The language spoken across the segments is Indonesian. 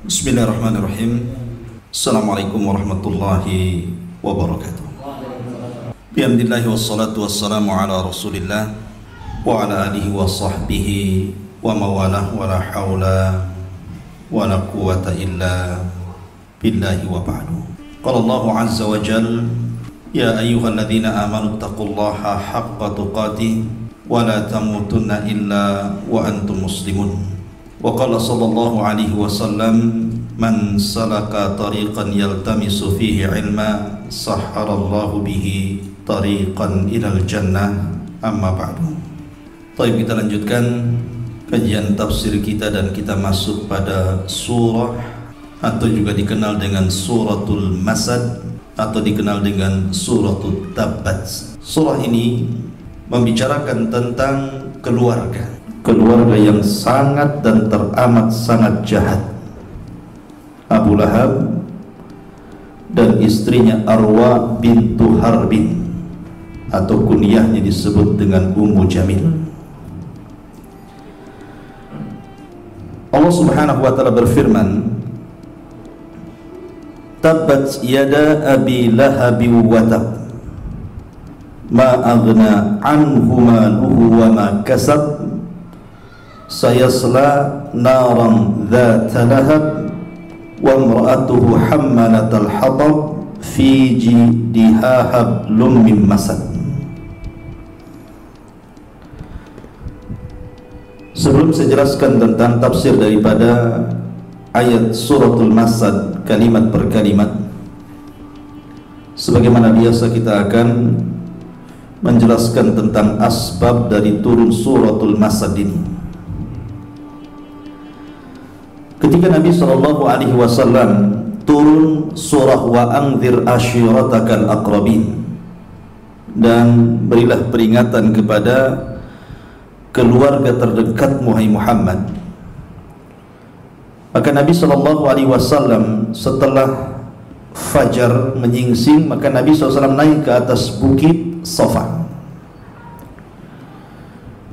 Bismillahirrahmanirrahim. Assalamualaikum warahmatullahi wabarakatuh. Bihamdillahi wassalatu wassalamu ala rasulillah wa ala alihi wa sahbihi wa mawalah wa la hawla wa la quwata illa billahi wa ba'du. Qala Allahu azza wa jal, ya ayyuhalladzina amanu taqullaha haqqa tuqatih wa la tamutunna illa wa antum muslimun. Wa qala sallallahu alaihi wasallam, man salaka tariqan yaltamisu fihi ilma sahharallahu bihi tariqan ilal jannah, amma ba'du. Baik, kita lanjutkan kajian tafsir kita dan kita masuk pada surah atau juga dikenal dengan suratul Masad atau dikenal dengan suratul Tabbat. Surah ini membicarakan tentang keluarga yang sangat dan teramat sangat jahat, Abu Lahab dan istrinya Arwa bintu Harbin, atau kunyahnya disebut dengan Ummu Jamil. Allah Subhanahu wa taala berfirman, tabbat yada abi lahabi wa tab ma aghna anhu maluhu wa ma kasab sayasla naran dhata lahab wa imra'atuhu hammalatal hatab fi jidha hablum min masad. Sebelum saya jelaskan tentang tafsir daripada ayat suratul Masad kalimat per kalimat, sebagaimana biasa kita akan menjelaskan tentang asbab dari turun suratul Masad ini. Ketika Nabi SAW turun surah wa anzir ashiratakal aqrabin, dan berilah peringatan kepada keluarga terdekat Muhammad Muhammad, maka Nabi SAW setelah fajar menyingsing, maka Nabi SAW naik ke atas bukit Safa.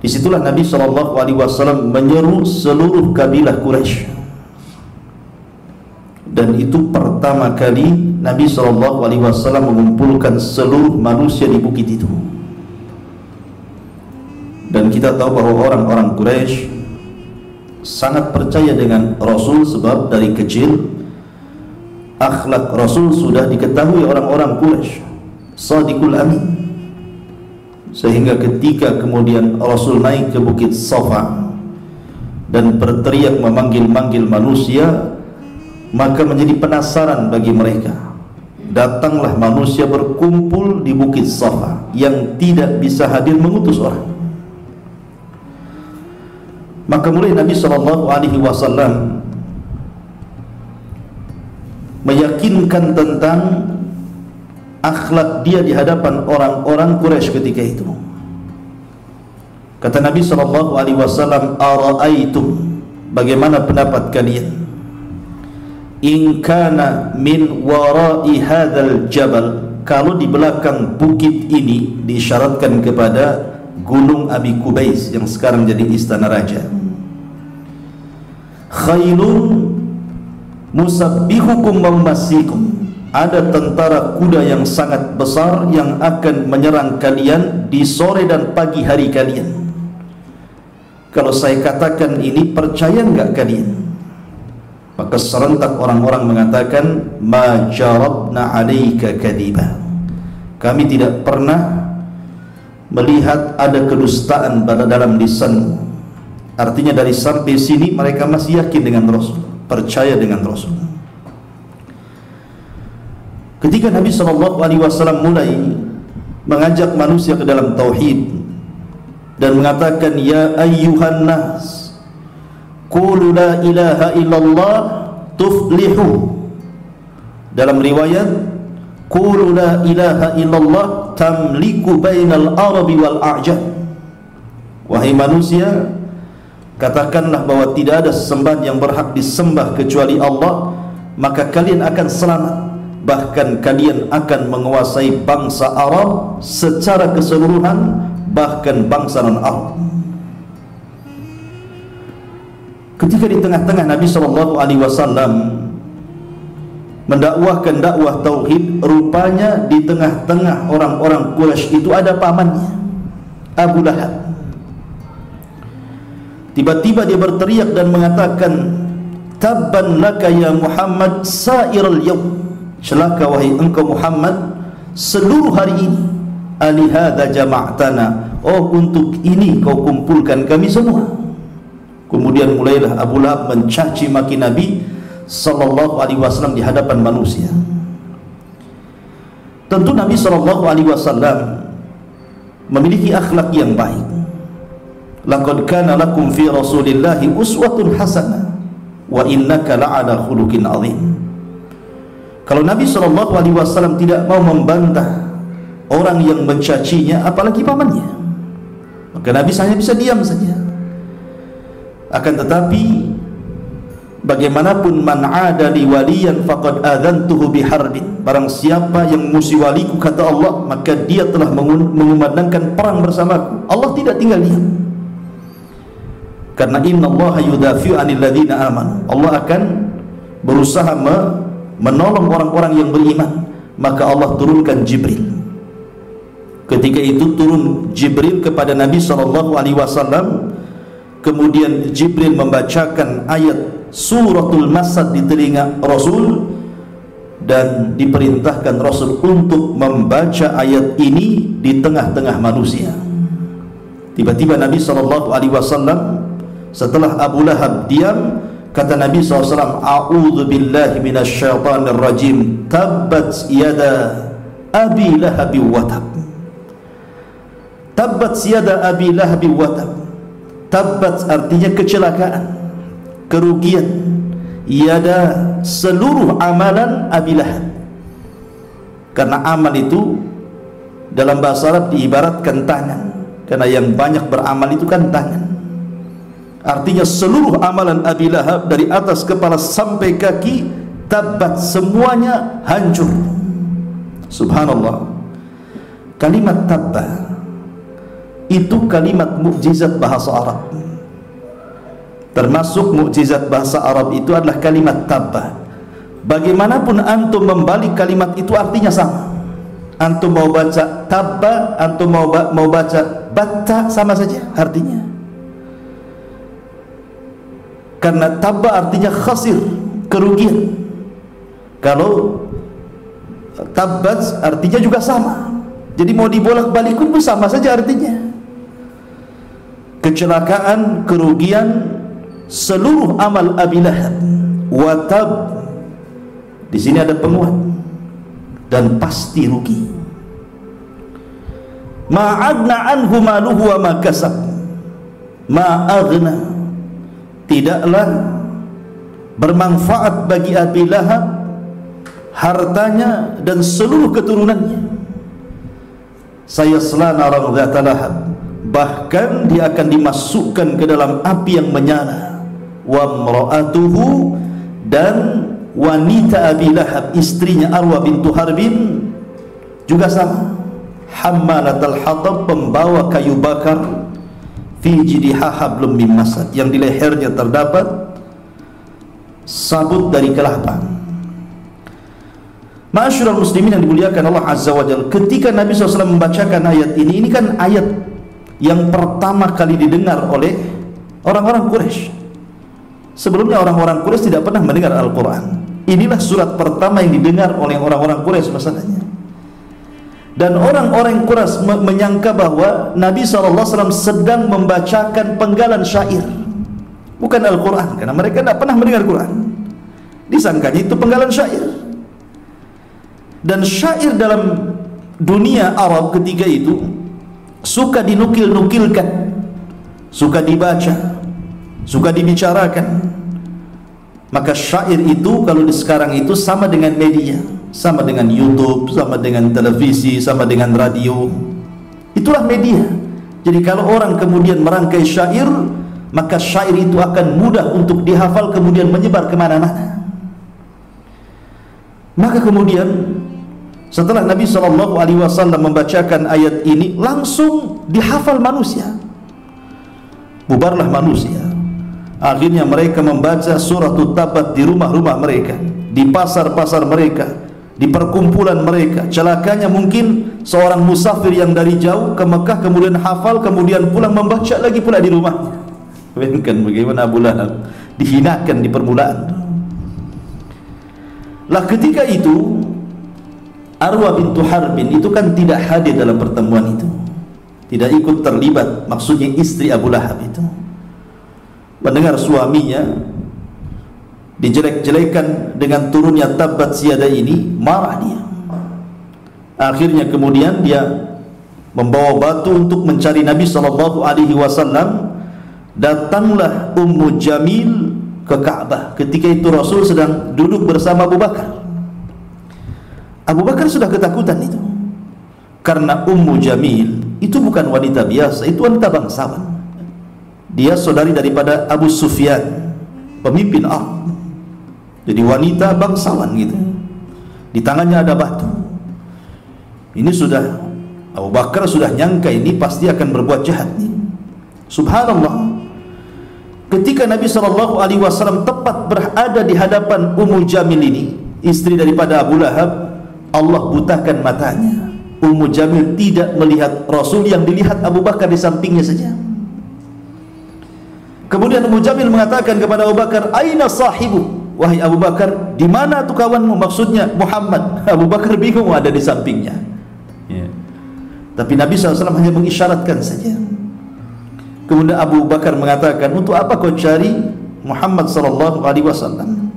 Disitulah Nabi SAW menyeru seluruh kabilah Quraisy. Dan itu pertama kali Nabi SAW mengumpulkan seluruh manusia di bukit itu. Dan kita tahu bahwa orang-orang Quraisy sangat percaya dengan Rasul, sebab dari kecil akhlak Rasul sudah diketahui orang-orang Quraisy, Shadiqul Amin. Sehingga ketika kemudian Rasul naik ke bukit Safa dan berteriak memanggil-manggil manusia, maka menjadi penasaran bagi mereka. Datanglah manusia berkumpul di bukit Safa yang tidak bisa hadir mengutus orang. Maka mulai Nabi SAW meyakinkan tentang akhlak dia di hadapan orang-orang Quraisy ketika itu. Kata Nabi SAW, ara'aitum, bagaimana pendapat kalian, in kana min wara'i hadzal jabal, kalau di belakang bukit ini diisyaratkan kepada gunung Abi Kubais yang sekarang jadi istana raja, khailun musabbihukum wa masikum, ada tentara kuda yang sangat besar yang akan menyerang kalian di sore dan pagi hari kalian. Kalau saya katakan ini, percaya enggak kalian? Maka serentak orang-orang mengatakan, ma jarabna alaika kadiba, kami tidak pernah melihat ada kedustaan pada dalam lisanmu. Artinya dari sampai sini mereka masih yakin dengan Rasul, percaya dengan Rasul. Ketika Nabi SAW mulai mengajak manusia ke dalam tauhid dan mengatakan, ya ayyuhan nas, qulu la ilaha illallah tuflihu. Dalam riwayat, qulu la ilaha illallah tamliku bainal arabi wal a'jam. Wahai manusia, katakanlah bahwa tidak ada sesembahan yang berhak disembah kecuali Allah, maka kalian akan selamat. Bahkan kalian akan menguasai bangsa Arab secara keseluruhan, bahkan bangsa non-Arab. Ketika di tengah-tengah Nabi SAW mendakwahkan dakwah tauhid, rupanya di tengah-tengah orang-orang Quraisy itu ada pamannya, Abu Lahab. Tiba-tiba dia berteriak dan mengatakan, tabban laka ya Muhammad sa'iral yawm, celaka wahai engkau Muhammad seluruh hari ini. Alihada jama'tana, oh untuk ini kau kumpulkan kami semua. Kemudian mulailah Abu Lahab mencaci maki Nabi sallallahu alaihi wasallam di hadapan manusia. Tentu Nabi sallallahu alaihi wasallam memiliki akhlak yang baik. Laqad kana lakum fi Rasulillahi uswatun hasanah wa innaka la'ala khuluqin 'adzim. Kalau Nabi sallallahu alaihi wasallam tidak mau membantah orang yang mencacinya, apalagi pamannya, maka Nabi hanya bisa diam saja. Akan tetapi bagaimanapun, man 'ada li waliyan faqad adzantuhu biharbin, barang siapa yang musuh waliku, kata Allah, maka dia telah mengumandangkan perang bersamaku. Allah tidak tinggal diam, karena innallaha yudafi'u 'anil ladzina amanu, Allah akan berusaha menolong orang-orang yang beriman. Maka Allah turunkan Jibril. Ketika itu turun Jibril kepada Nabi SAW. Kemudian Jibril membacakan ayat suratul Masad di telinga Rasul, dan diperintahkan Rasul untuk membaca ayat ini di tengah-tengah manusia. Tiba-tiba Nabi SAW, setelah Abu Lahab diam, kata Nabi SAW, a'udzu billahi minasyaitonir rajim, tabbat yada abi lahab wa tab. Tabbat yada abi lahab wa tab. Tabbat artinya kecelakaan, kerugian. Yada seluruh amalan Abi Lahab. Karena amal itu dalam bahasa Arab diibaratkan tangan, karena yang banyak beramal itu kan tangan. Artinya seluruh amalan Abi Lahab dari atas kepala sampai kaki, tabbat, semuanya hancur. Subhanallah. Kalimat tabba itu kalimat mukjizat bahasa Arab. Termasuk mukjizat bahasa Arab itu adalah kalimat tabba. Bagaimanapun antum membalik kalimat itu, artinya sama. Antum mau baca tabba, antum mau baca batta, sama saja artinya. Karena tabba artinya khasir, kerugian. Kalau tabbat artinya juga sama. Jadi mau dibolak-balik pun sama saja artinya. Kecelakaan, kerugian, seluruh amal Abi Lahab. Watab, di sini ada penguat, dan pasti rugi. Ma'adna anhu maluhu wa ma kasab. Ma'adna, tidaklah bermanfaat bagi Abi Lahab hartanya dan seluruh keturunannya. Sayasla naran dzata lahab, bahkan dia akan dimasukkan ke dalam api yang menyala. Wa imra'atuhu, dan wanita Abi Lahab, istrinya Arwa bintu Harbin, juga sama. Hammalatal hatab, pembawa kayu bakar. Fi jidiha hablum min masad, yang di lehernya terdapat sabut dari kelapa. Ma'asyiral muslimin yang dimuliakan Allah Azza wa Jalla, ketika Nabi SAW membacakan ayat ini kan ayat yang pertama kali didengar oleh orang-orang Quraisy. Sebelumnya orang-orang Quraisy tidak pernah mendengar Al-Quran. Inilah surat pertama yang didengar oleh orang-orang Quraisy masalahnya. Dan orang-orang Quraisy menyangka bahwa Nabi SAW sedang membacakan penggalan syair, bukan Al-Quran, karena mereka tidak pernah mendengar Quran. Disangkanya itu penggalan syair. Dan syair dalam dunia Arab ketika itu suka dinukil-nukilkan, suka dibaca. suka dibicarakan. Maka syair itu kalau di sekarang itu sama dengan media, sama dengan YouTube, sama dengan televisi, sama dengan radio. Itulah media. Jadi kalau orang kemudian merangkai syair, maka syair itu akan mudah untuk dihafal, kemudian menyebar kemana-mana. Maka kemudian setelah Nabi SAW membacakan ayat ini, langsung dihafal manusia. Bubarlah manusia. Akhirnya mereka membaca surah Tabat di rumah-rumah mereka, di pasar-pasar mereka, di perkumpulan mereka. Celakanya mungkin seorang musafir yang dari jauh ke Mekah kemudian hafal, kemudian pulang membaca lagi pula di rumahnya. Bayangkan bagaimana Abu Lahab dihinakan di permulaan. Lah ketika itu Arwah bintu Harbin itu kan tidak hadir dalam pertemuan itu, tidak ikut terlibat, maksudnya istri Abu Lahab itu. Mendengar suaminya dijelek-jelekan dengan turunnya Tabbat Yadah ini, marah dia. Akhirnya kemudian dia membawa batu untuk mencari Nabi SAW. Datanglah Ummu Jamil ke Ka'bah. Ketika itu Rasul sedang duduk bersama Abu Bakar. Abu Bakar sudah ketakutan itu, karena Ummu Jamil itu bukan wanita biasa, itu wanita bangsawan. Dia saudari daripada Abu Sufyan, pemimpin Arab. Jadi wanita bangsawan gitu. Di tangannya ada batu. Ini sudah Abu Bakar sudah nyangka ini pasti akan berbuat jahat nih. Subhanallah. Ketika Nabi SAW tepat berada di hadapan Ummu Jamil ini, istri daripada Abu Lahab, Allah butakan matanya. Ummu Jamil tidak melihat Rasul, yang dilihat Abu Bakar di sampingnya saja. Kemudian Ummu Jamil mengatakan kepada Abu Bakar, "Aina sahibu?" Wahai Abu Bakar, di mana tu kawanmu? Maksudnya Muhammad. Abu Bakar bingung, ada di sampingnya. Ya. Tapi Nabi SAW hanya mengisyaratkan saja. Kemudian Abu Bakar mengatakan, "Untuk apa kau cari Muhammad SAW?"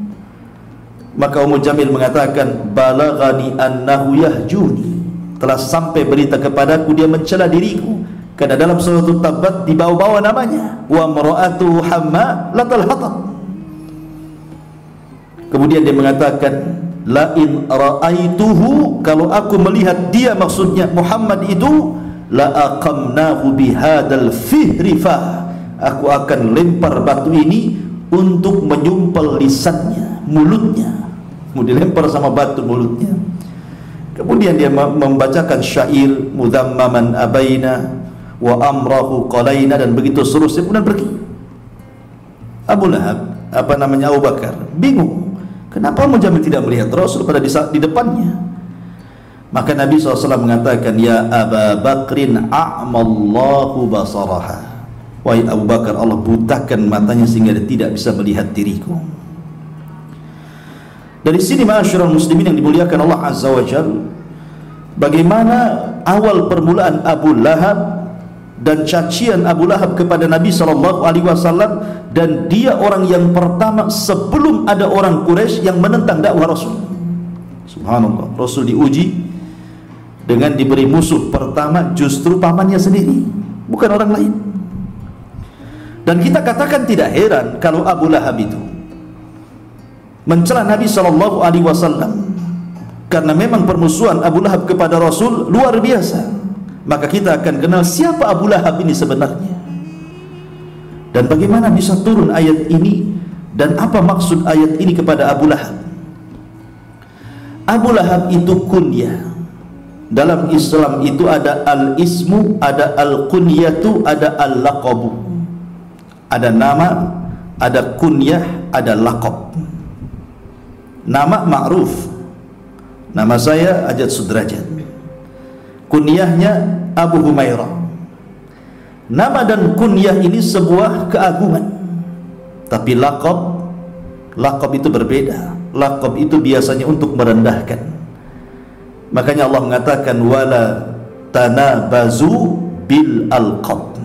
Maka Ummu Jamil mengatakan, "Balaghani annahu yahjuni." Telah sampai berita kepadaku dia mencela diriku. Karena dalam surah Tabat dibawa-bawa namanya, wa mar'atu hammalatal hatab. Kemudian dia mengatakan, la in ra'aituhu, kalau aku melihat dia, maksudnya Muhammad itu, la aqamnahu bihadal fihrifa, aku akan lempar batu ini untuk menyumpal lisannya, mulutnya. Mau dilempar sama batu mulutnya. Kemudian dia membacakan syair mudhammaman abaina wa amrahu qalaina, dan begitu seterusnya. Kemudian pergi. Abu Lahab, Abu Bakar bingung, kenapa Mujamil tidak melihat Rasul pada di depannya. Maka Nabi SAW mengatakan, "Ya Aba Bakrin a'mallahu basaraha." Wahai Abu Bakar, Allah butakan matanya sehingga dia tidak bisa melihat diriku. Dari sini ma'asyiral muslimin yang dimuliakan Allah Azza wa Jalla, bagaimana awal permulaan Abu Lahab dan cacian Abu Lahab kepada Nabi SAW, dan dia orang yang pertama sebelum ada orang Quraisy yang menentang dakwah Rasul. Subhanallah, Rasul diuji dengan diberi musuh pertama justru pamannya sendiri, bukan orang lain. Dan kita katakan tidak heran kalau Abu Lahab itu mencela Nabi SAW, karena memang permusuhan Abu Lahab kepada Rasul luar biasa. Maka kita akan kenal siapa Abu Lahab ini sebenarnya, dan bagaimana bisa turun ayat ini, dan apa maksud ayat ini kepada Abu Lahab. Abu Lahab itu kunyah. Dalam Islam itu ada al-ismu, ada al-kunyatu, ada al-laqabu. Ada nama, ada kunyah, ada laqab. Nama ma'ruf, nama saya Ajat Sudrajat. Kunyahnya Abu Humairah. Nama dan kunyah ini sebuah keagungan. Tapi laqab itu berbeda. Laqab itu biasanya untuk merendahkan. Makanya Allah mengatakan, wala tanabazu bil alqab.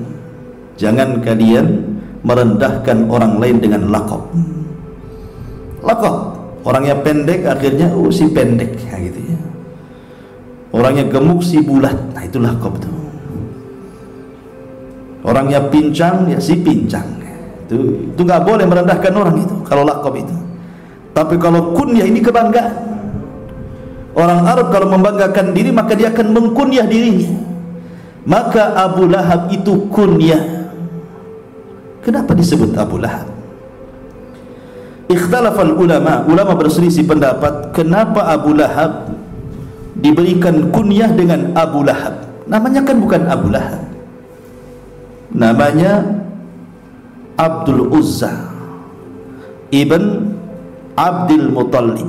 Jangan kalian merendahkan orang lain dengan laqab. Laqab, orangnya pendek akhirnya si pendek, gitu ya. Orangnya gemuk si bulat, nah itu laqab itu. Orangnya pincang ya si pincang. Itu nggak boleh merendahkan orang itu kalau laqab itu. Tapi kalau kunyah ini kebanggaan. Orang Arab kalau membanggakan diri maka dia akan mengkunyah dirinya. Maka Abu Lahab itu kunyah. Kenapa disebut Abu Lahab? Ikhtalafal ulama berselisih pendapat kenapa Abu Lahab diberikan kunyah dengan Abu Lahab. Namanya kan bukan Abu Lahab, namanya Abdul Uzza ibn Abdul Muttalib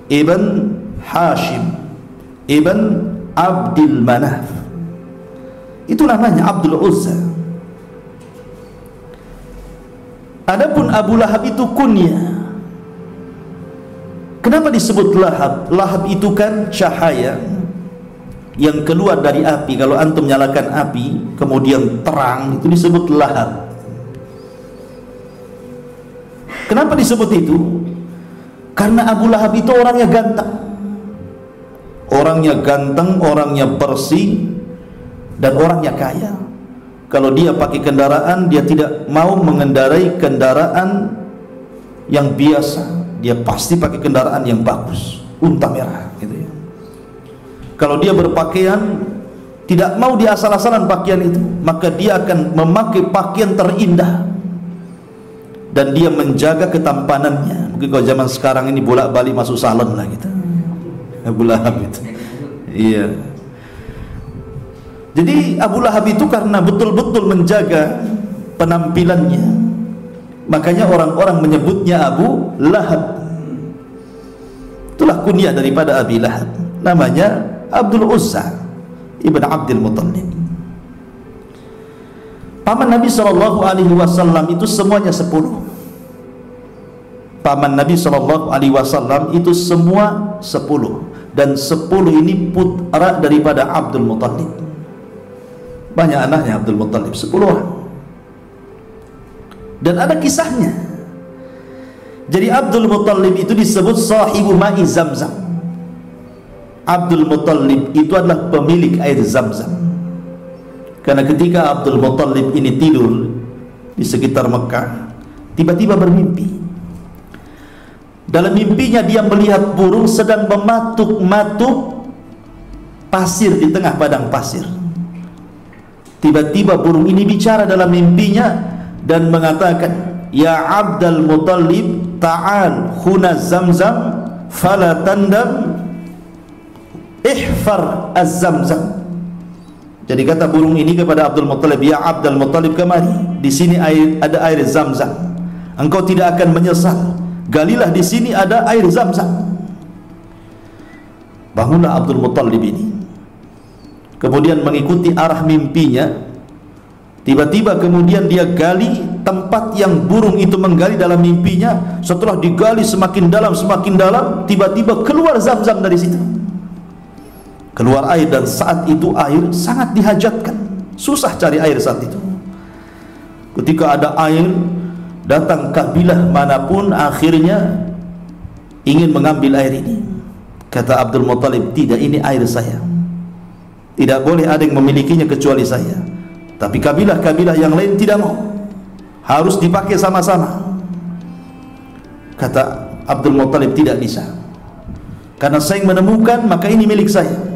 ibn Hashim ibn Abdul Manaf. Itu namanya Abdul Uzza. Adapun Abu Lahab itu kunyah. Kenapa disebut Lahab? Lahab itu kan cahaya yang keluar dari api. Kalau antum nyalakan api kemudian terang, itu disebut lahab. Kenapa disebut itu? Karena Abu Lahab itu orangnya ganteng. Orangnya ganteng, orangnya bersih, dan orangnya kaya. Kalau dia pakai kendaraan, dia tidak mau mengendarai kendaraan yang biasa. Dia pasti pakai kendaraan yang bagus, unta merah gitu ya. Kalau dia berpakaian, tidak mau dia asal-asalan pakaian itu, maka dia akan memakai pakaian terindah. Dan dia menjaga ketampanannya. Mungkin kalau zaman sekarang ini bolak-balik masuk salon lah gitu. Abu Lahab itu. Iya. Jadi Abu Lahab itu karena betul-betul menjaga penampilannya, makanya orang-orang menyebutnya Abu Lahab. Itulah kunyah daripada Abi Lahab. Namanya Abdul Uzza ibn Abdul Muttalib. Paman Nabi SAW itu semuanya 10. Paman Nabi SAW itu semua 10. Dan 10 ini putra daripada Abdul Muttalib. Banyak anaknya Abdul Muttalib, 10 orang. Dan ada kisahnya. Jadi Abdul Muttalib itu disebut sahibu ma'i Zamzam. Abdul Muttalib itu adalah pemilik air Zamzam. Karena ketika Abdul Muttalib ini tidur di sekitar Mekah, tiba-tiba bermimpi. Dalam mimpinya dia melihat burung sedang mematuk-matuk pasir di tengah padang pasir. Tiba-tiba burung ini bicara dalam mimpinya dan mengatakan, "Ya Abdul Muttalib, ta'al huna Zamzam fala tandam, ihfar az-Zamzam." Jadi kata burung ini kepada Abdul Muttalib, "Ya Abdul Muttalib, kemari. Di sini ada air Zamzam. Engkau tidak akan menyesal. Galilah di sini ada air Zamzam." Bangunlah Abdul Muttalib ini. Kemudian mengikuti arah mimpinya. Tiba-tiba kemudian dia gali tempat yang burung itu menggali dalam mimpinya. Setelah digali semakin dalam, tiba-tiba keluar Zamzam dari situ. Keluar air, dan saat itu air sangat dihajatkan. Susah cari air saat itu. Ketika ada air, datang kabilah manapun akhirnya ingin mengambil air ini. Kata Abdul Muttalib, "Tidak, ini air saya. Tidak boleh ada yang memilikinya kecuali saya." Tapi kabilah-kabilah yang lain tidak mau. Harus dipakai sama-sama. Kata Abdul Muttalib, "Tidak bisa. Karena saya yang menemukan, maka ini milik saya."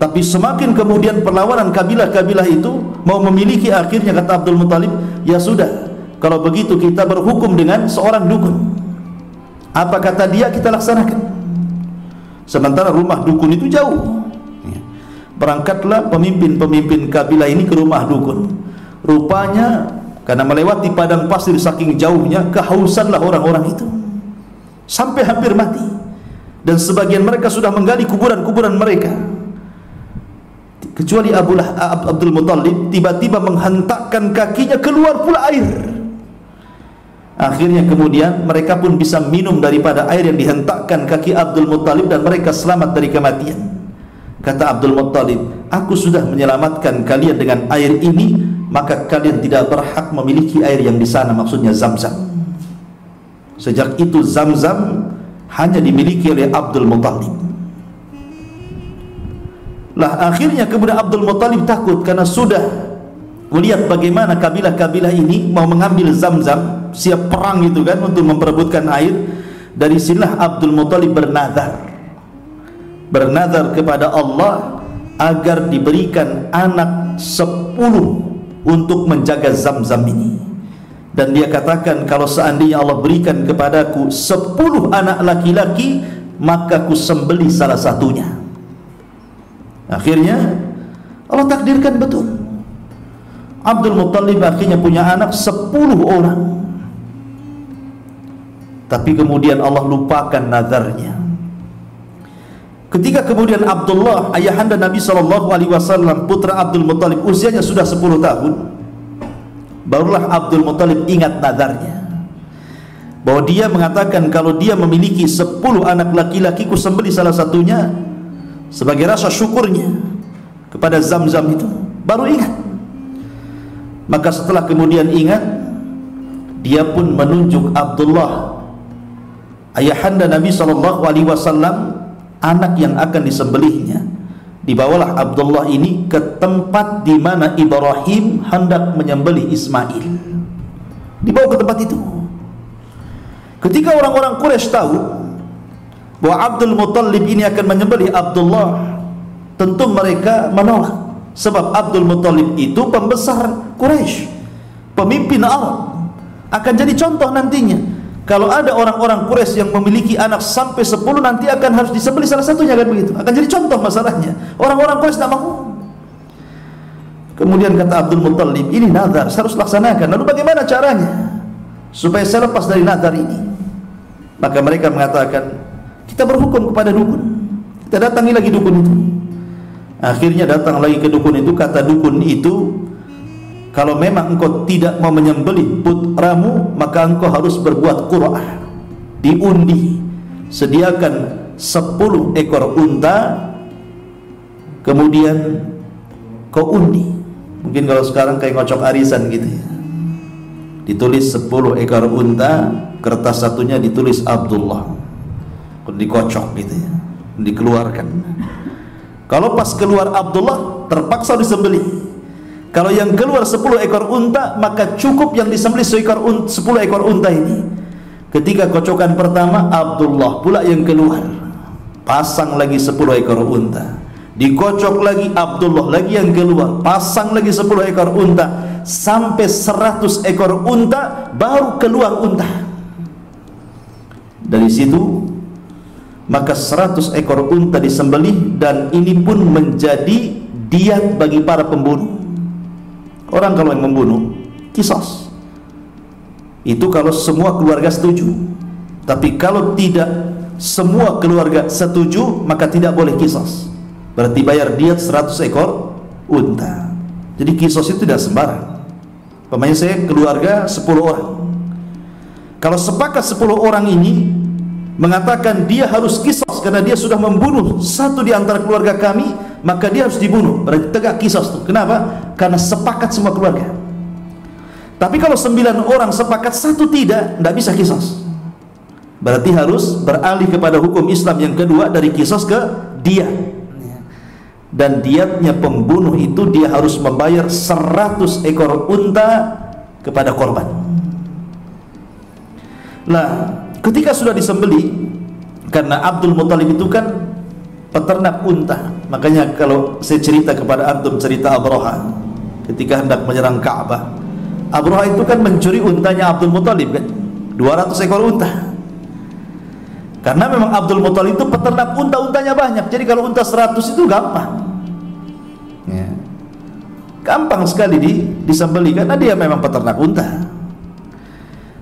Tapi semakin kemudian perlawanan kabilah-kabilah itu mau memiliki, akhirnya kata Abdul Muttalib, "Ya sudah, kalau begitu kita berhukum dengan seorang dukun. Apa kata dia kita laksanakan." Sementara rumah dukun itu jauh. Berangkatlah pemimpin-pemimpin kabilah ini ke rumah dukun. Rupanya karena melewati padang pasir saking jauhnya, kehausanlah orang-orang itu sampai hampir mati. Dan sebagian mereka sudah menggali kuburan-kuburan mereka. Kecuali Abdul Muttalib tiba-tiba menghentakkan kakinya, keluar pula air. Akhirnya kemudian mereka pun bisa minum daripada air yang dihentakkan kaki Abdul Muttalib, dan mereka selamat dari kematian. Kata Abdul Muttalib, "Aku sudah menyelamatkan kalian dengan air ini, maka kalian tidak berhak memiliki air yang di sana," maksudnya Zamzam. Sejak itu Zamzam hanya dimiliki oleh Abdul Muttalib. Lah akhirnya kemudian Abdul Muttalib takut karena sudah melihat bagaimana kabilah-kabilah ini mau mengambil Zam-Zam, siap perang gitu kan untuk memperebutkan air. Dari sinilah Abdul Muthalib bernazar kepada Allah agar diberikan anak 10 untuk menjaga Zam-Zam ini. Dan dia katakan, kalau seandainya Allah berikan kepadaku 10 anak laki-laki, maka ku sembelih salah satunya. Akhirnya Allah takdirkan betul, Abdul Muthalib akhirnya punya anak 10 orang. Tapi kemudian Allah lupakan nazarnya. Ketika kemudian Abdullah, ayahanda Nabi SAW, putra Abdul Muthalib, usianya sudah 10 tahun, barulah Abdul Muthalib ingat nazarnya, bahwa dia mengatakan kalau dia memiliki 10 anak laki-laki, ku sembelih salah satunya sebagai rasa syukurnya kepada Zam-Zam itu. Baru ingat. Maka setelah kemudian ingat, dia pun menunjuk Abdullah, ayahanda Nabi SAW, anak yang akan disembelihnya. Dibawalah Abdullah ini ke tempat di mana Ibrahim hendak menyembelih Ismail. Dibawa ke tempat itu. Ketika orang-orang Quraisy tahu bahwa Abdul Muthalib ini akan menyembelih Abdullah, tentu mereka menolak. Sebab Abdul Muthalib itu pembesar Quraisy, pemimpin Arab, akan jadi contoh nantinya. Kalau ada orang-orang Quraisy yang memiliki anak sampai 10, nanti akan harus disembelih salah satunya, kan begitu. Akan jadi contoh masalahnya. Orang-orang Quraisy tidak mau. Kemudian kata Abdul Muthalib, ini nazar, saya harus laksanakan. Lalu bagaimana caranya supaya saya lepas dari nazar ini? Maka mereka mengatakan, kita berhukum kepada dukun. Kita datangi lagi dukun itu. Akhirnya datang lagi ke dukun itu. Kata dukun itu, kalau memang engkau tidak mau menyembelih putramu, maka engkau harus berbuat qur'ah, diundi. Sediakan 10 ekor unta, kemudian kau undi. Mungkin kalau sekarang kayak ngocok arisan gitu ya, ditulis 10 ekor unta, kertas satunya ditulis Abdullah, dikocok gitu ya, dikeluarkan. Kalau pas keluar Abdullah, terpaksa disembelih. Kalau yang keluar 10 ekor unta, maka cukup yang disembelih 10 ekor unta ini. Ketika kocokan pertama, Abdullah pula yang keluar, pasang lagi 10 ekor unta. Dikocok lagi, Abdullah lagi yang keluar, pasang lagi 10 ekor unta. Sampai 100 ekor unta, baru keluar unta. Dari situ maka 100 ekor unta disembelih, dan ini pun menjadi diat bagi para pembunuh. Orang kalau yang membunuh, qisas. Itu kalau semua keluarga setuju. Tapi kalau tidak semua keluarga setuju, maka tidak boleh qisas. Berarti bayar diat 100 ekor unta. Jadi qisas itu tidak sembarang. Pemain saya keluarga 10 orang. Kalau sepakat 10 orang ini mengatakan dia harus qisas karena dia sudah membunuh satu di antara keluarga kami, maka dia harus dibunuh. Berarti tegak qisas itu. Kenapa? Karena sepakat semua keluarga. Tapi kalau 9 orang sepakat, satu tidak bisa qisas. Berarti harus beralih kepada hukum Islam yang kedua, dari qisas ke diat. Dan diatnya pembunuh itu dia harus membayar 100 ekor unta kepada korban. Nah, ketika sudah disembelih, karena Abdul Muthalib itu kan peternak unta, makanya kalau saya cerita kepada antum cerita Abraha ketika hendak menyerang Ka'bah, Abraha itu kan mencuri untanya Abdul Muthalib kan, 200 ekor unta. Karena memang Abdul Muthalib itu peternak unta, untanya banyak. Jadi kalau unta 100 itu gampang ya, gampang sekali disembelih, karena dia memang peternak unta.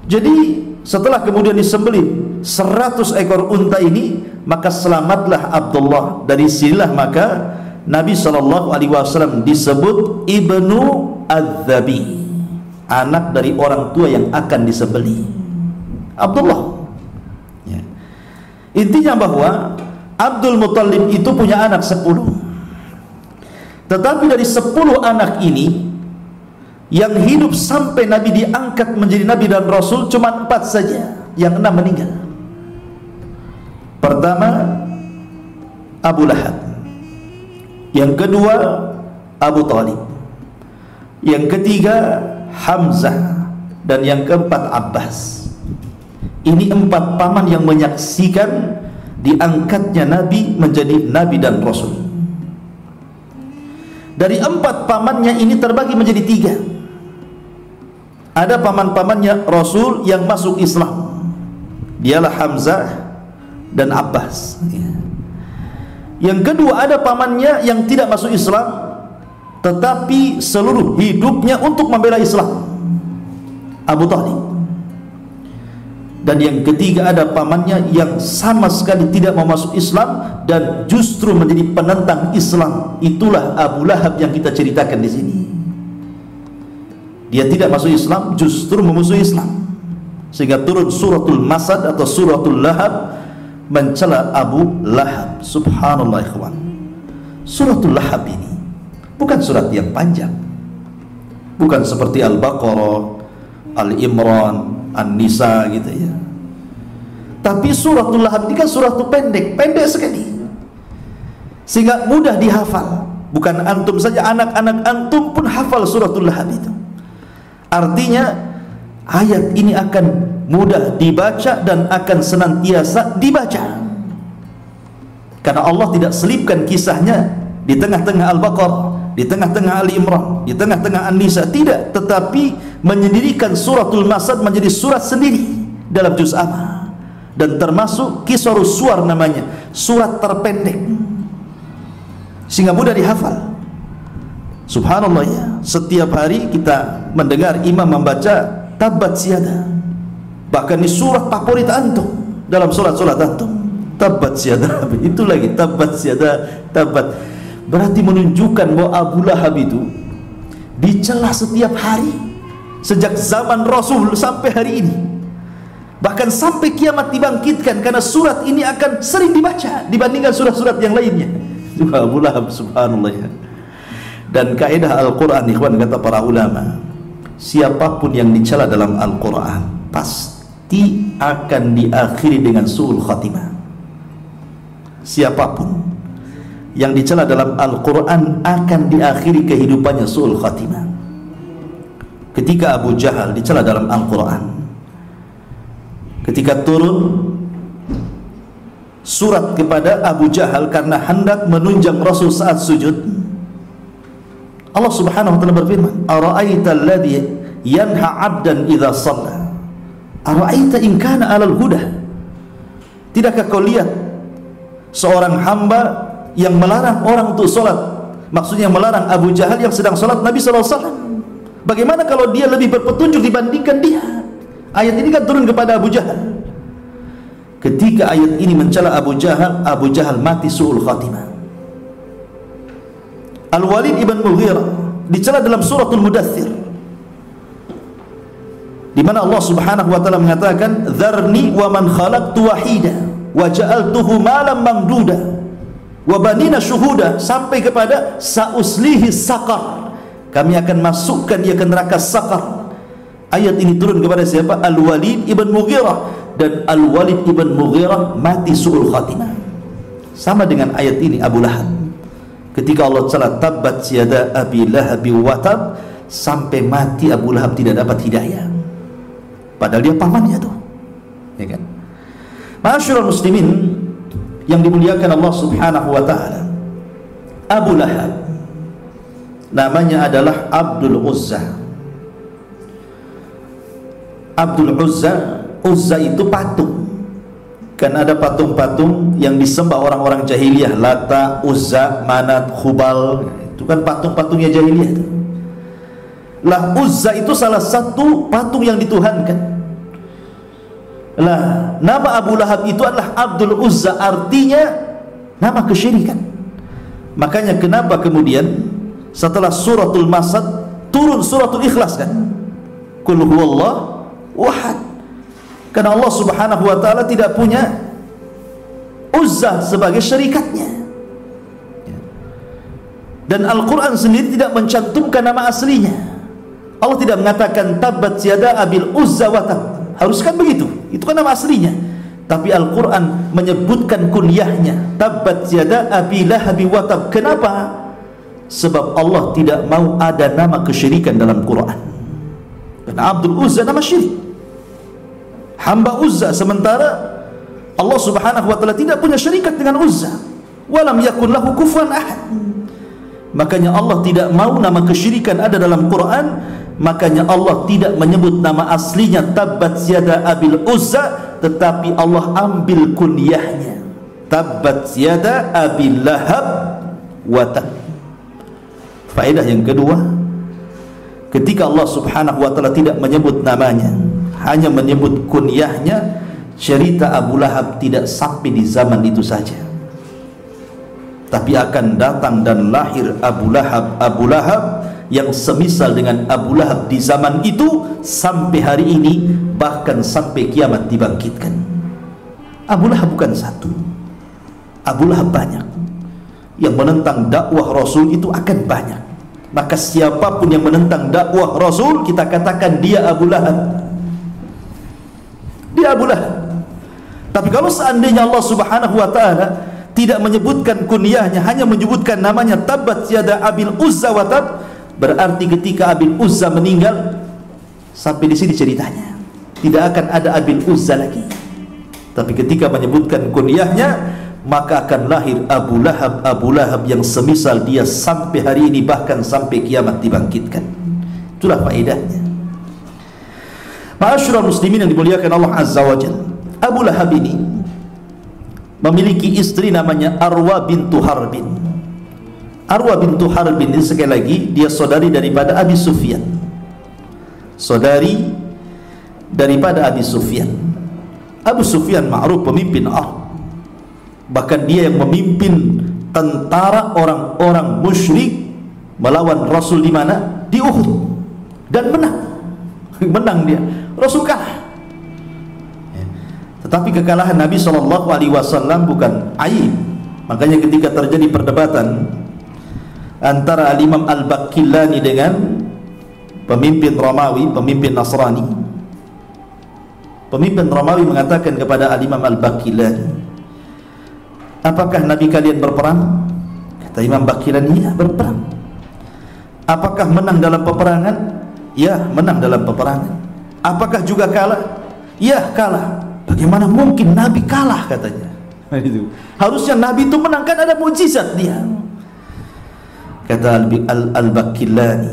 Jadi setelah kemudian disembelih 100 ekor unta ini, maka selamatlah Abdullah. Dari sinilah maka Nabi SAW disebut Ibnu Adzabi, anak dari orang tua yang akan disembelih, Abdullah ya. Intinya bahwa Abdul Muthalib itu punya anak 10. Tetapi dari 10 anak ini, yang hidup sampai Nabi diangkat menjadi Nabi dan Rasul cuma 4 saja, yang 6 meninggal. Pertama Abu Lahab, yang kedua Abu Talib, yang ketiga Hamzah, dan yang keempat Abbas. Ini 4 paman yang menyaksikan diangkatnya Nabi menjadi Nabi dan Rasul. Dari 4 pamannya ini terbagi menjadi 3. Ada paman-pamannya Rasul yang masuk Islam, dialah Hamzah dan Abbas. Yang kedua ada pamannya yang tidak masuk Islam, tetapi seluruh hidupnya untuk membela Islam, Abu Thalib. Dan yang ketiga ada pamannya yang sama sekali tidak mau masuk Islam dan justru menjadi penentang Islam. Itulah Abu Lahab yang kita ceritakan di sini. Dia tidak masuk Islam, justru memusuhi Islam, sehingga turun suratul Masad atau suratul Lahab mencela Abu Lahab. Subhanallah ikhwan. Suratul Lahab ini bukan surat yang panjang, bukan seperti Al-Baqarah, Al-Imran, An-Nisa gitu ya. Tapi suratul Lahab ini kan surat pendek sekali, sehingga mudah dihafal. Bukan antum saja, anak-anak antum pun hafal suratul Lahab itu. Artinya ayat ini akan mudah dibaca dan akan senantiasa dibaca, karena Allah tidak selipkan kisahnya di tengah-tengah Al-Baqarah, di tengah-tengah Ali Imran, di tengah-tengah An-Nisa, tidak, tetapi menyendirikan suratul Masad menjadi surat sendiri dalam juz amma, dan termasuk Qisarus Suwar namanya, surat terpendek, sehingga mudah dihafal. Subhanallah ya, setiap hari kita mendengar imam membaca Tabbat Siada, bahkan ini surat favorit antum dalam surat-surat antum, Tabbat Siada. Itu lagi Tabbat Siada, Tabbat. Berarti menunjukkan bahwa Abu Lahab itu dicela setiap hari sejak zaman Rasul sampai hari ini, bahkan sampai kiamat dibangkitkan, karena surat ini akan sering dibaca dibandingkan surat-surat yang lainnya. Abu Lahab, subhanallah ya. Dan kaidah Al-Quran, ikhwan, kata para ulama, siapapun yang dicela dalam Al-Quran pasti akan diakhiri dengan su'ul khatimah. Siapapun yang dicela dalam Al-Quran akan diakhiri kehidupannya su'ul khatimah. Ketika Abu Jahal dicela dalam Al-Quran, ketika turun surat kepada Abu Jahal karena hendak menunjang Rasul saat sujud, Allah subhanahu wa ta'ala berfirman, ara'aita alladhi yanha 'abdan idza shalla, ara'aita in kana 'alal huda. Tidakkah kau lihat seorang hamba yang melarang orang untuk sholat, maksudnya melarang Abu Jahal yang sedang sholat Nabi SAW. Bagaimana kalau dia lebih berpetunjuk dibandingkan dia? Ayat ini kan turun kepada Abu Jahal. Ketika ayat ini mencela Abu Jahal mati su'ul khatimah. Al-Walid ibn Mughirah dicela dalam suratul Mudaththir, di mana Allah subhanahu wa ta'ala mengatakan, dzarni wa man khalaqtu wahida wa ja'altuhu malam mamduda wa banina syuhuda, sampai kepada sauslihi saqar, kami akan masukkan dia ke neraka saqar. Ayat ini turun kepada siapa? Al-Walid ibn Mughirah, dan Al-Walid ibn Mughirah mati su'ul khatimah. Sama dengan ayat ini Abu Lahab, ketika Allah cela tabbat siada abi lahabi watab, sampai mati Abu Lahab tidak dapat hidayah, padahal dia pamannya tuh, ya kan? Ma'asyiral muslimin yang dimuliakan Allah subhanahu wa ta'ala, Abu Lahab namanya adalah Abdul Uzza. Abdul Uzza, Uzza itu patung, kan ada patung-patung yang disembah orang-orang jahiliyah, Lata, Uzza, Manat, Khubal, itu kan patung-patungnya jahiliyah. Lah Uzza itu salah satu patung yang dituhankan. Lah nama Abu Lahab itu adalah Abdul Uzza, artinya nama kesyirikan. Makanya kenapa kemudian setelah suratul Masad turun suratul Ikhlas kan, Qul huwallahu ahad, karena Allah subhanahu wa ta'ala tidak punya Uzza sebagai syarikatnya. Dan Al-Quran sendiri tidak mencantumkan nama aslinya. Allah tidak mengatakan tabbat siada abil Uzza wa tab, haruskan begitu, itu kan nama aslinya. Tapi Al-Quran menyebutkan kunyahnya, tabbat siada abi lahabi wa tab. Kenapa? Sebab Allah tidak mau ada nama kesyirikan dalam Quran. Karena Abdul Uzza nama syirik, hamba Uzza, sementara Allah subhanahu wa ta'ala tidak punya syarikat dengan Uzza. Walam yakun lahu kufuwan ahad. Makanya Allah tidak mau nama kesyirikan ada dalam Quran. Makanya Allah tidak menyebut nama aslinya Tabbat yada Abil Uzza, tetapi Allah ambil kunyahnya Tabbat yada Abil Lahab wa tab. Faedah yang kedua, ketika Allah subhanahu wa ta'ala tidak menyebut namanya, hanya menyebut kunyahnya, cerita Abu Lahab tidak sampai di zaman itu saja, tapi akan datang dan lahir Abu Lahab yang semisal dengan Abu Lahab di zaman itu sampai hari ini, bahkan sampai kiamat dibangkitkan. Abu Lahab bukan satu, Abu Lahab banyak. Yang menentang dakwah Rasul itu akan banyak. Maka siapapun yang menentang dakwah Rasul, kita katakan dia Abu Lahab. Dia Abu Lahab. Tapi kalau seandainya Allah subhanahu wa ta'ala tidak menyebutkan kunyahnya, hanya menyebutkan namanya Tabbat yada Abil Uzza wa tab, berarti ketika Abil Uzza meninggal, sampai di sini ceritanya, tidak akan ada Abil Uzza lagi. Tapi ketika menyebutkan kunyahnya, maka akan lahir Abu Lahab yang semisal dia sampai hari ini, bahkan sampai kiamat dibangkitkan. Itulah faedahnya. Ma'asyiral muslimin yang dimuliakan Allah azza wa jalla, Abu Lahab ini memiliki istri namanya Arwa bintu Harbin. Arwa bintu Harbin ini sekali lagi dia saudari daripada Abi Sufyan, saudari daripada Abi Sufyan. Abu Sufyan ma'ruf pemimpin Arab, bahkan dia yang memimpin tentara orang-orang musyrik melawan Rasul di mana? Di Uhud, dan menang dia. Rasul kalah. Tetapi kekalahan Nabi SAW bukan aib. Makanya ketika terjadi perdebatan antara Al-Imam Al-Baqillani dengan pemimpin Romawi, pemimpin Nasrani, pemimpin Romawi mengatakan kepada Al-Imam Al-Baqillani, apakah Nabi kalian berperang? Kata Imam Baqillani, ya berperang. Apakah menang dalam peperangan? Ya menang dalam peperangan. Apakah juga kalah? Ya kalah. Bagaimana mungkin Nabi kalah, katanya. Harusnya Nabi itu menang, kan ada mukjizat dia. Kata Al-Baqillani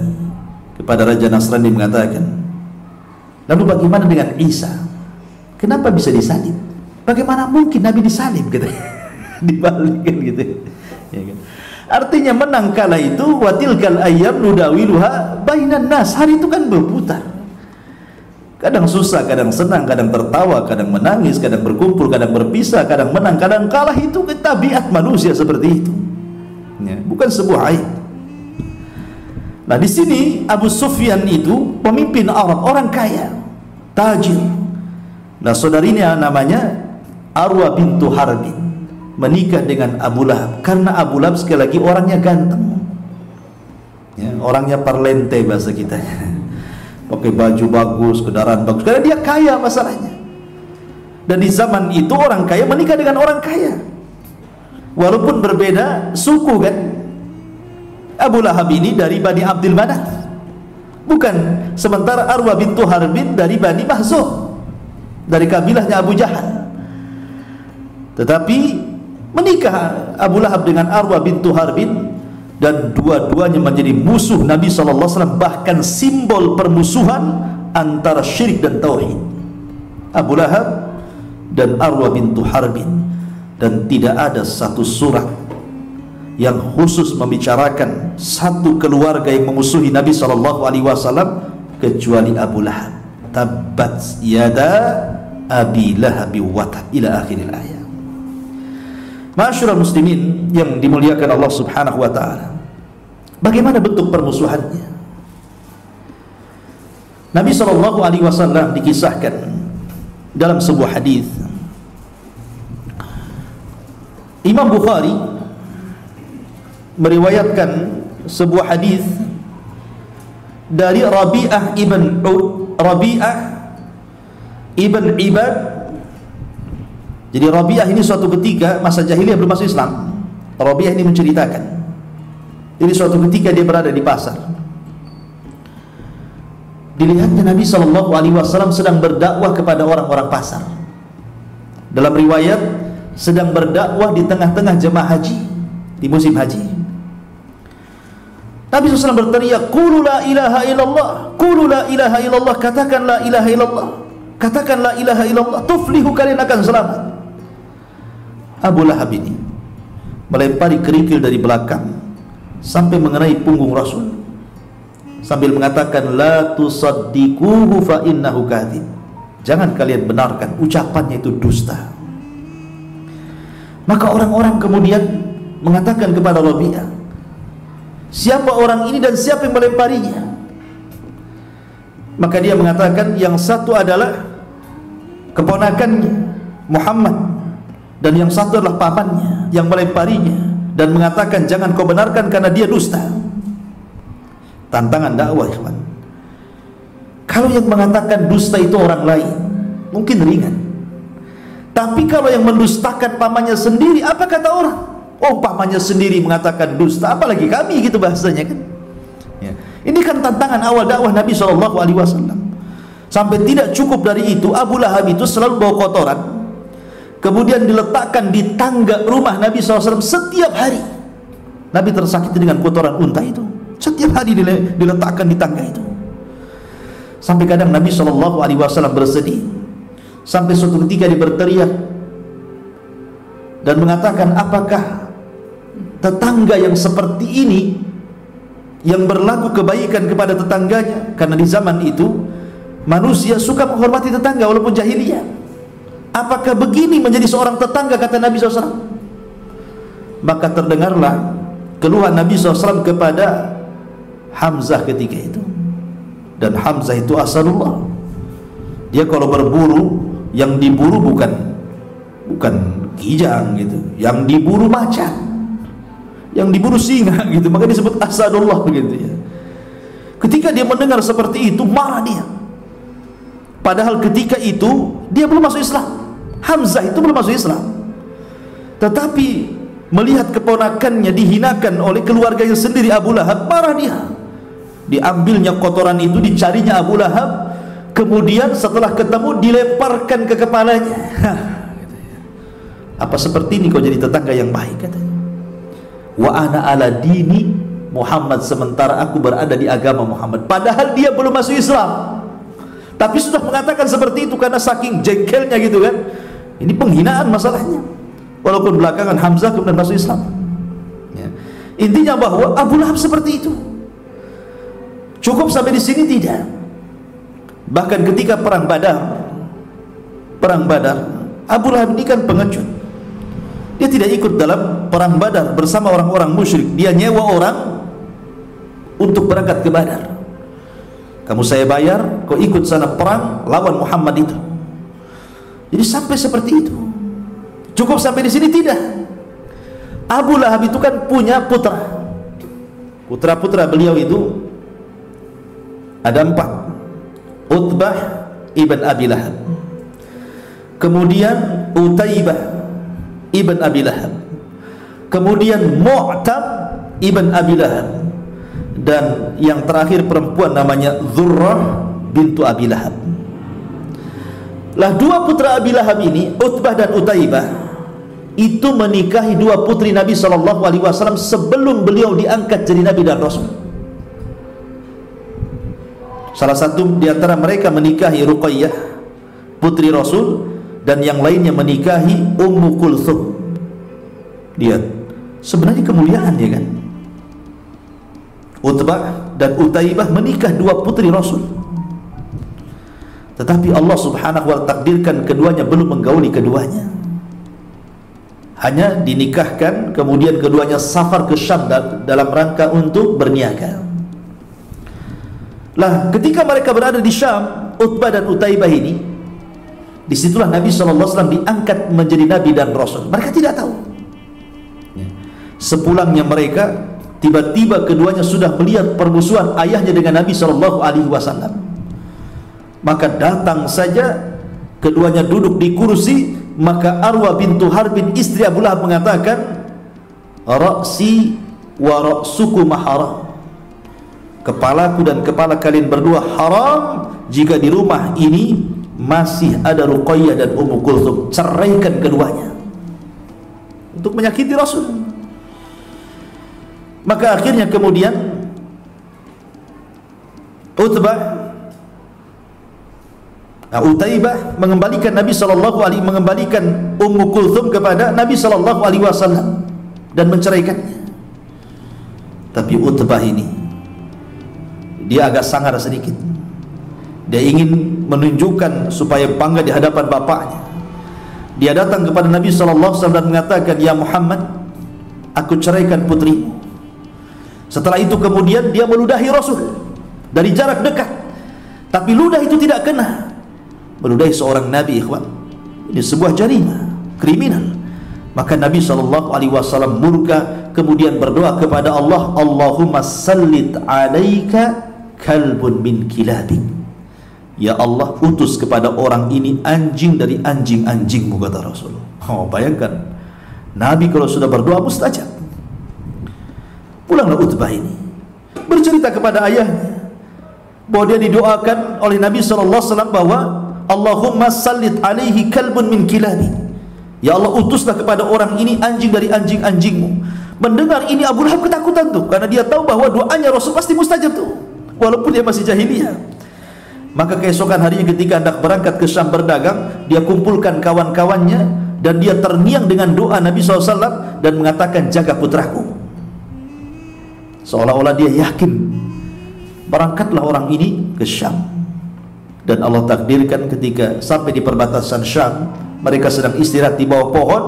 kepada Raja Nasrani mengatakan, lalu bagaimana dengan Isa? Kenapa bisa disalib? Bagaimana mungkin Nabi disalib, katanya. Dibalikkan gitu ya kan? Artinya menang kalah itu watilkal ayyam nudawiluha bainan nas. Hari itu kan berputar, kadang susah, kadang senang, kadang tertawa, kadang menangis, kadang berkumpul, kadang berpisah, kadang menang, kadang kalah. Itu tabiat manusia seperti itu ya, bukan sebuah aib. Nah di sini Abu Sufyan itu pemimpin Arab, orang kaya, tajir. Nah saudarinya namanya Arwa bintu Harbin menikah dengan Abu Lahab, karena Abu Lahab sekali lagi orangnya ganteng ya, orangnya parlente bahasa kita, pakai baju bagus, kendaraan bagus, karena dia kaya masalahnya. Dan di zaman itu orang kaya menikah dengan orang kaya, walaupun berbeda suku kan. Abu Lahab ini dari Bani Abdul Manaf, bukan, sementara Arwa bintu Harbin dari Bani Mahzum, dari kabilahnya Abu Jahal. Tetapi menikah Abu Lahab dengan Arwa bintu Harbin, dan dua-duanya menjadi musuh Nabi SAW, bahkan simbol permusuhan antara syirik dan tauhid, Abu Lahab dan Arwa bintu Harbin. Dan tidak ada satu surat yang khusus membicarakan satu keluarga yang memusuhi Nabi SAW kecuali Abu Lahab. Tabbat yada Abi Lahab wa tab, ila akhiril ayat. Ma'asyiral muslimin yang dimuliakan Allah subhanahu wa ta'ala, bagaimana bentuk permusuhannya? Nabi SAW dikisahkan dalam sebuah hadis. Imam Bukhari meriwayatkan sebuah hadis dari Rabi'ah ibn Ibad. Jadi Rabi'ah ini suatu ketika masa jahiliyah belum masuk Islam. Rabi'ah ini menceritakan Ini suatu ketika dia berada di pasar. Dilihatnya Nabi SAW sedang berdakwah kepada orang-orang pasar. Dalam riwayat, sedang berdakwah di tengah-tengah jemaah haji di musim haji. Nabi SAW berteriak, "Qulu la ilaha illallah, qulu la ilaha illallah, katakan la ilaha illallah, katakan la ilaha illallah, tuflihu, kalian akan selamat." Abu Lahab ini melempari kerikil dari belakang sampai mengenai punggung Rasul, sambil mengatakan, "La tusaddiquhu fa innahu kadzib." Jangan kalian benarkan, ucapannya itu dusta. Maka orang-orang kemudian mengatakan kepada Rabi'ah, "Siapa orang ini dan siapa yang melemparinya?" Maka dia mengatakan, yang satu adalah keponakannya Muhammad, dan yang satu adalah pamannya yang melemparinya, dan mengatakan, "Jangan kau benarkan karena dia dusta." Tantangan dakwah, ikhwan. Kalau yang mengatakan dusta itu orang lain, mungkin ringan. Tapi kalau yang mendustakan pamannya sendiri, apa kata orang? Oh, pamannya sendiri mengatakan dusta, apalagi kami, gitu bahasanya kan. Ya. Ini kan tantangan awal dakwah Nabi SAW. Sampai tidak cukup dari itu, Abu Lahab itu selalu bawa kotoran, kemudian diletakkan di tangga rumah Nabi SAW setiap hari. Nabi tersakiti dengan kotoran unta itu. Setiap hari diletakkan di tangga itu. Sampai kadang Nabi SAW bersedih. Sampai suatu ketika dia berteriak dan mengatakan, "Apakah tetangga yang seperti ini yang berlaku kebaikan kepada tetangganya?" Karena di zaman itu manusia suka menghormati tetangga walaupun jahiliyah. "Apakah begini menjadi seorang tetangga?" kata Nabi SAW. Maka terdengarlah keluhan Nabi SAW kepada Hamzah ketika itu. Dan Hamzah itu asadullah. Dia kalau berburu, yang diburu bukan kijang gitu, yang diburu macan, yang diburu singa gitu, maka disebut asadullah begitu ya. Ketika dia mendengar seperti itu, marah dia. Padahal ketika itu dia belum masuk Islam. Hamzah itu belum masuk Islam. Tetapi melihat keponakannya dihinakan oleh keluarganya sendiri, Abu Lahab, marah dia. Diambilnya kotoran itu, dicarinya Abu Lahab, kemudian setelah ketemu dilemparkan ke kepalanya. Apa seperti ini kau jadi tetangga yang baik, katanya. Wa ana ala dini Muhammad, sementara aku berada di agama Muhammad. Padahal dia belum masuk Islam, tapi sudah mengatakan seperti itu karena saking jengkelnya gitu kan. Ini penghinaan masalahnya. Walaupun belakangan Hamzah kemudian masuk Islam ya. Intinya bahwa Abu Lahab seperti itu. Cukup sampai di sini? Tidak. Bahkan ketika perang Badar, Abu Lahab ini kan pengecut. Dia tidak ikut dalam perang Badar bersama orang-orang musyrik. Dia nyewa orang untuk berangkat ke Badar. Kamu saya bayar, kau ikut sana perang lawan Muhammad itu. Jadi sampai seperti itu. Cukup sampai di sini? Tidak. Abu Lahab itu kan punya putra. Putra-putra beliau itu ada 4. Utbah ibn Abi Lahab, kemudian Utaibah ibn Abi Lahab, kemudian Mu'tab ibn Abi Lahab, dan yang terakhir perempuan namanya Dzurrah bintu Abi Lahab. Lah 2 putra Abi Lahab ini, Utbah dan Utaibah, itu menikahi 2 putri Nabi SAW sebelum beliau diangkat jadi Nabi dan Rasul. Salah satu di antara mereka menikahi Ruqayyah, putri Rasul, dan yang lainnya menikahi Ummu Kulthum. Lihat, sebenarnya kemuliaan dia kan. Utbah dan Utaibah menikah 2 putri Rasul. Tetapi Allah Subhanahu wa ta'ala takdirkan keduanya belum menggauli keduanya. Hanya dinikahkan, kemudian keduanya safar ke Syam dalam rangka untuk berniaga. Lah ketika mereka berada di Syam, Utbah dan Utaibah ini, disitulah Nabi SAW diangkat menjadi Nabi dan Rasul. Mereka tidak tahu. Sepulangnya mereka, tiba-tiba keduanya sudah melihat permusuhan ayahnya dengan Nabi SAW. Maka datang saja, keduanya duduk di kursi, maka Arwah bintu Harbin, istri Abu Lahab, mengatakan, "Ra'si wa ra'sukum haram. Kepalaku dan kepala kalian berdua haram jika di rumah ini masih ada Ruqayyah dan Ummu Kulthum. Ceraikan keduanya. Untuk menyakiti Rasul. Maka akhirnya kemudian Utaibah mengembalikan Nabi mengembalikan Ummu Kulthum kepada Nabi SAW dan menceraikannya. Tapi Utbah ini dia agak sangar sedikit. Dia ingin menunjukkan supaya bangga di hadapan bapaknya. Dia datang kepada Nabi SAW dan mengatakan, "Ya Muhammad, aku ceraikan putrimu." Setelah itu kemudian dia meludahi Rasul dari jarak dekat. Tapi ludah itu tidak kena. Meludahi seorang Nabi, ikhwan, ini sebuah jarimah, kriminal. Maka Nabi SAW murka, kemudian berdoa kepada Allah, "Allahumma sallit alaika kalbun min kilabik." Ya Allah, utus kepada orang ini anjing dari anjing-anjingmu, kata Rasul. Oh, bayangkan, Nabi kalau sudah berdoa mustajab. Pulanglah Utbah ini bercerita kepada ayahnya bahwa dia didoakan oleh Nabi SAW bahwa Allahumma sallit alaihi kalbun min kilabi. Ya Allah, utuslah kepada orang ini anjing dari anjing-anjingmu. Mendengar ini Abu Lahab ketakutan tuh, karena dia tahu bahwa doanya Rasul pasti mustajab tuh, walaupun dia masih jahiliyah. Maka keesokan harinya ketika hendak berangkat ke Syam berdagang, dia kumpulkan kawan-kawannya dan dia terngiang dengan doa Nabi SAW dan mengatakan, "Jaga putraku." Seolah-olah dia yakin. Berangkatlah orang ini ke Syam. Dan Allah takdirkan ketika sampai di perbatasan Syam, mereka sedang istirahat di bawah pohon.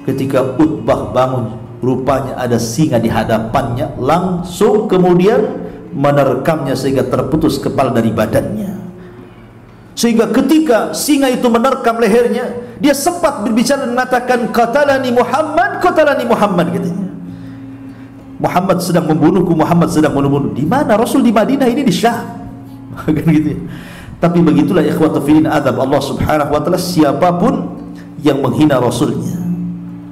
Ketika Utbah bangun, rupanya ada singa di hadapannya, langsung kemudian menerkamnya sehingga terputus kepala dari badannya. Sehingga ketika singa itu menerkam lehernya, dia sempat berbicara dan mengatakan, "Qatalani Muhammad, qatalani Muhammad," katanya. Muhammad sedang membunuhku, Muhammad sedang membunuh. Di mana? Rasul di Madinah, ini di Syam. Kan gitu ya. Tapi begitulah ikhwatu fillah adab Allah Subhanahu wa taala, siapapun yang menghina Rasulnya,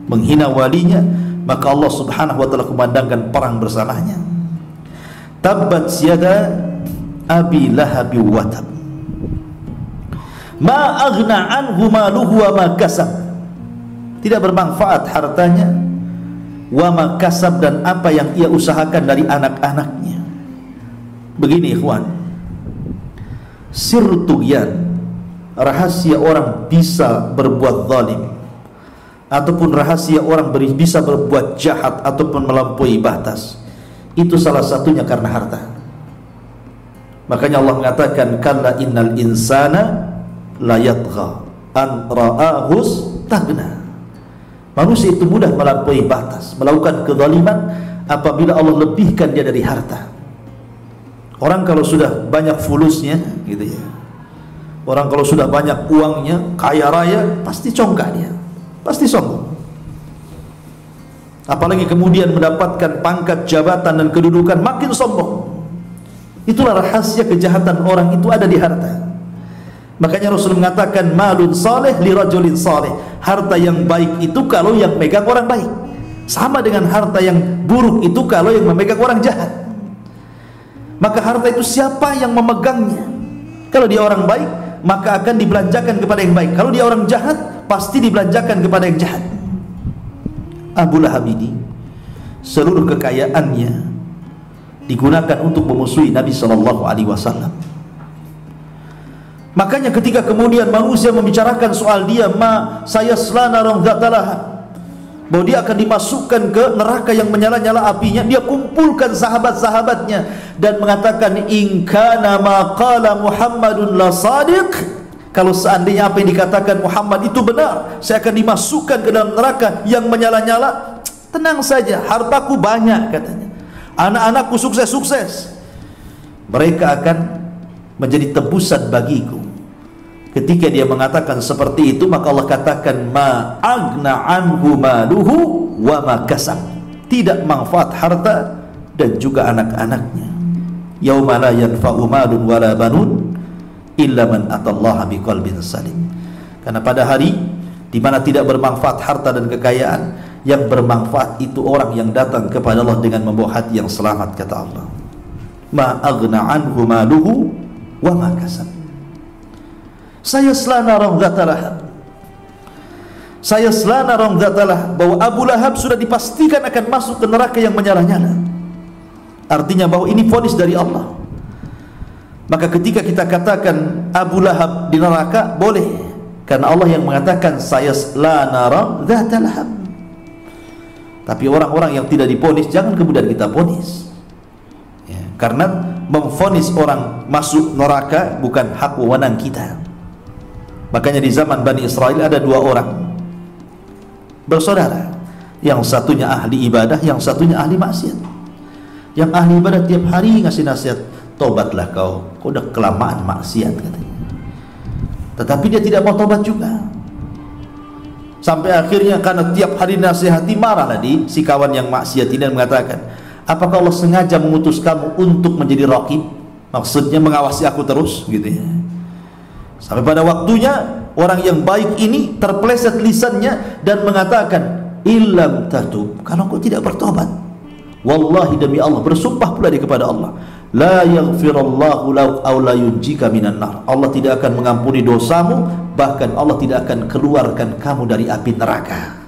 menghina walinya, maka Allah Subhanahu wa taala kumandangkan perang bersamanya. Tabbat yada Abi Lahab wa tab. Ma aghna anhu maluhu wa ma kasab. Tidak bermanfaat hartanya, wa ma kasab, dan apa yang ia usahakan dari anak-anaknya. Begini ikhwan, sir tughyan, rahasia orang bisa berbuat zalim, ataupun rahasia orang bisa berbuat jahat ataupun melampaui batas, itu salah satunya karena harta. Makanya Allah mengatakan, "Kalla innal insana la yatgha an ra'ahu istaghna." Manusia itu mudah melampaui batas, melakukan kezaliman apabila Allah lebihkan dia dari harta. Orang kalau sudah banyak fulusnya, gitu ya, orang kalau sudah banyak uangnya, kaya raya, pasti congkak dia, pasti sombong. Apalagi kemudian mendapatkan pangkat, jabatan dan kedudukan, makin sombong. Itulah rahasia kejahatan orang itu ada di harta. Makanya Rasul mengatakan, "Malun saleh li rajulin saleh." Harta yang baik itu kalau yang megang orang baik, sama dengan harta yang buruk itu kalau yang memegang orang jahat. Maka harta itu siapa yang memegangnya? Kalau dia orang baik, maka akan dibelanjakan kepada yang baik. Kalau dia orang jahat, pasti dibelanjakan kepada yang jahat. Abu Lahab ini seluruh kekayaannya digunakan untuk memusuhi Nabi SAW. Makanya ketika kemudian manusia membicarakan soal dia, saya selana rong zatalah, bahwa dia akan dimasukkan ke neraka yang menyala-nyala apinya, dia kumpulkan sahabat-sahabatnya dan mengatakan, "In kana ma qala Muhammadun la sadiq." Kalau seandainya apa yang dikatakan Muhammad itu benar, saya akan dimasukkan ke dalam neraka yang menyala-nyala. Tenang saja, hartaku banyak, katanya. Anak-anakku sukses-sukses. Mereka akan menjadi tebusan bagiku. Ketika dia mengatakan seperti itu, maka Allah katakan, "Ma agna anhu maluhu wa ma kasab." Tidak manfaat harta dan juga anak-anaknya. Yauma la yanfa'u malun wala banun illa man atallaha biqalbin salim. Karena pada hari di mana tidak bermanfaat harta dan kekayaan, Yang bermanfaat itu orang yang datang kepada Allah dengan membawa hati yang selamat, kata Allah. Ma aghna anhu maluhu wa ma kasab. Sayasla naran dzata lahab. Sayasla naran dzata lahab, bahwa Abu Lahab sudah dipastikan akan masuk ke neraka yang menyala-nyala. Artinya bahwa ini vonis dari Allah. Maka ketika kita katakan Abu Lahab di neraka, boleh, karena Allah yang mengatakan sayasla naran dzata lahab. Tapi orang-orang yang tidak diponis, jangan kemudian kita ponis, ya, karena memfonis orang masuk neraka bukan hak wewenang kita. Makanya di zaman Bani Israel ada dua orang bersaudara, yang satunya ahli ibadah, yang satunya ahli maksiat. Yang ahli ibadah tiap hari ngasih nasihat, tobatlah kau udah kelamaan maksiat, katanya. Tetapi dia tidak mau tobat juga. Sampai akhirnya karena tiap hari nasihati, marahlah si kawan yang maksiat ini dan mengatakan, apakah Allah sengaja mengutus kamu untuk menjadi raqib? Maksudnya mengawasi aku terus, gitu ya. Sampai pada waktunya orang yang baik ini terpeleset lisannya dan mengatakan, illam tatub, kalau kau tidak bertobat, wallahi demi Allah, bersumpah pula dia kepada Allah, la yaghfirallahu lahu aw la yunjika minan nar. Allah tidak akan mengampuni dosamu, bahkan Allah tidak akan keluarkan kamu dari api neraka.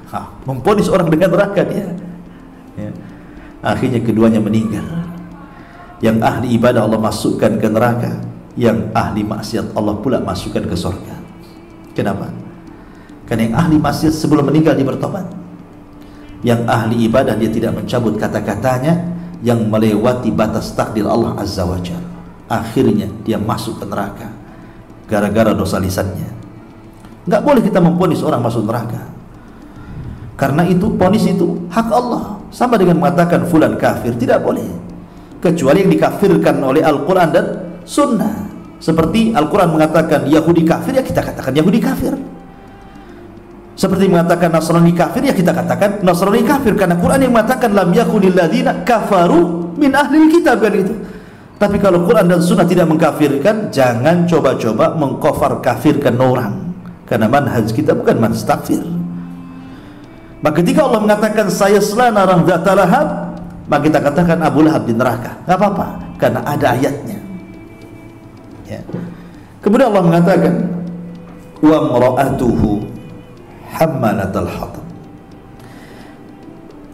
Memponis orang dengan neraka dia, ya. Akhirnya keduanya meninggal. Yang ahli ibadah Allah masukkan ke neraka, yang ahli maksiat Allah pula masukkan ke surga. Kenapa? Karena yang ahli maksiat sebelum meninggal dia bertobat. Yang ahli ibadah dia tidak mencabut kata-katanya yang melewati batas takdir Allah Azza wa Jalla. Akhirnya dia masuk ke neraka gara-gara dosa lisannya. Enggak boleh kita memponis orang masuk neraka, karena itu ponis itu hak Allah. Sama dengan mengatakan fulan kafir, tidak boleh, kecuali yang dikafirkan oleh Al-Quran dan Sunnah. Seperti Al-Quran mengatakan Yahudi kafir, ya kita katakan Yahudi kafir. Seperti mengatakan Nasrani kafir, ya kita katakan Nasrani kafir, karena Quran yang mengatakan lam yakunil ladzina kafaru min ahlil kitab, kan itu. Tapi kalau Quran dan Sunnah tidak mengkafirkan, jangan coba-coba mengkafir kafirkan orang, karena manhaj kita bukan manhaj takfir. Maka ketika Allah mengatakan sayasla naran dzata lahab, maka kita katakan Abu Lahab di neraka, nggak apa-apa, karena ada ayatnya, ya. Kemudian Allah mengatakan wa imra'atuhu hammalatal hatab.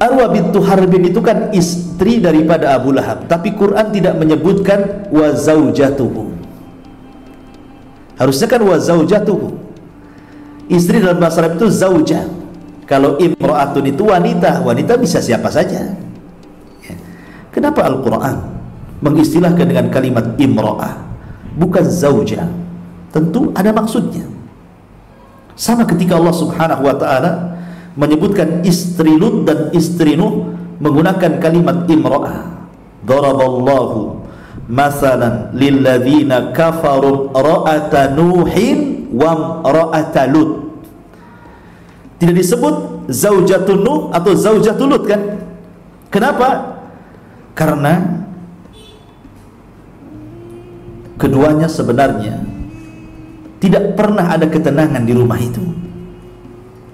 Arwa bintu Harbin itu kan istri daripada Abu Lahab, tapi Quran tidak menyebutkan wa zaujatuhu. Harusnya kan wa zaujatuhu. Istri dalam bahasa Arab itu zauja. Kalau imra'atun itu wanita, wanita bisa siapa saja, ya. Kenapa Al-Quran mengistilahkan dengan kalimat imra'ah, bukan zauja? Tentu ada maksudnya. Sama ketika Allah Subhanahu wa ta'ala menyebutkan istri Lut dan istri Nuh menggunakan kalimat imra'ah. Daraballahu masalan lilladzina kafaru ra'ata Nuhin wa ra'ata Lut. Tidak disebut zaujatun Nuh atau zaujatul Lut, kan? Kenapa? Karena keduanya sebenarnya tidak pernah ada ketenangan di rumah itu.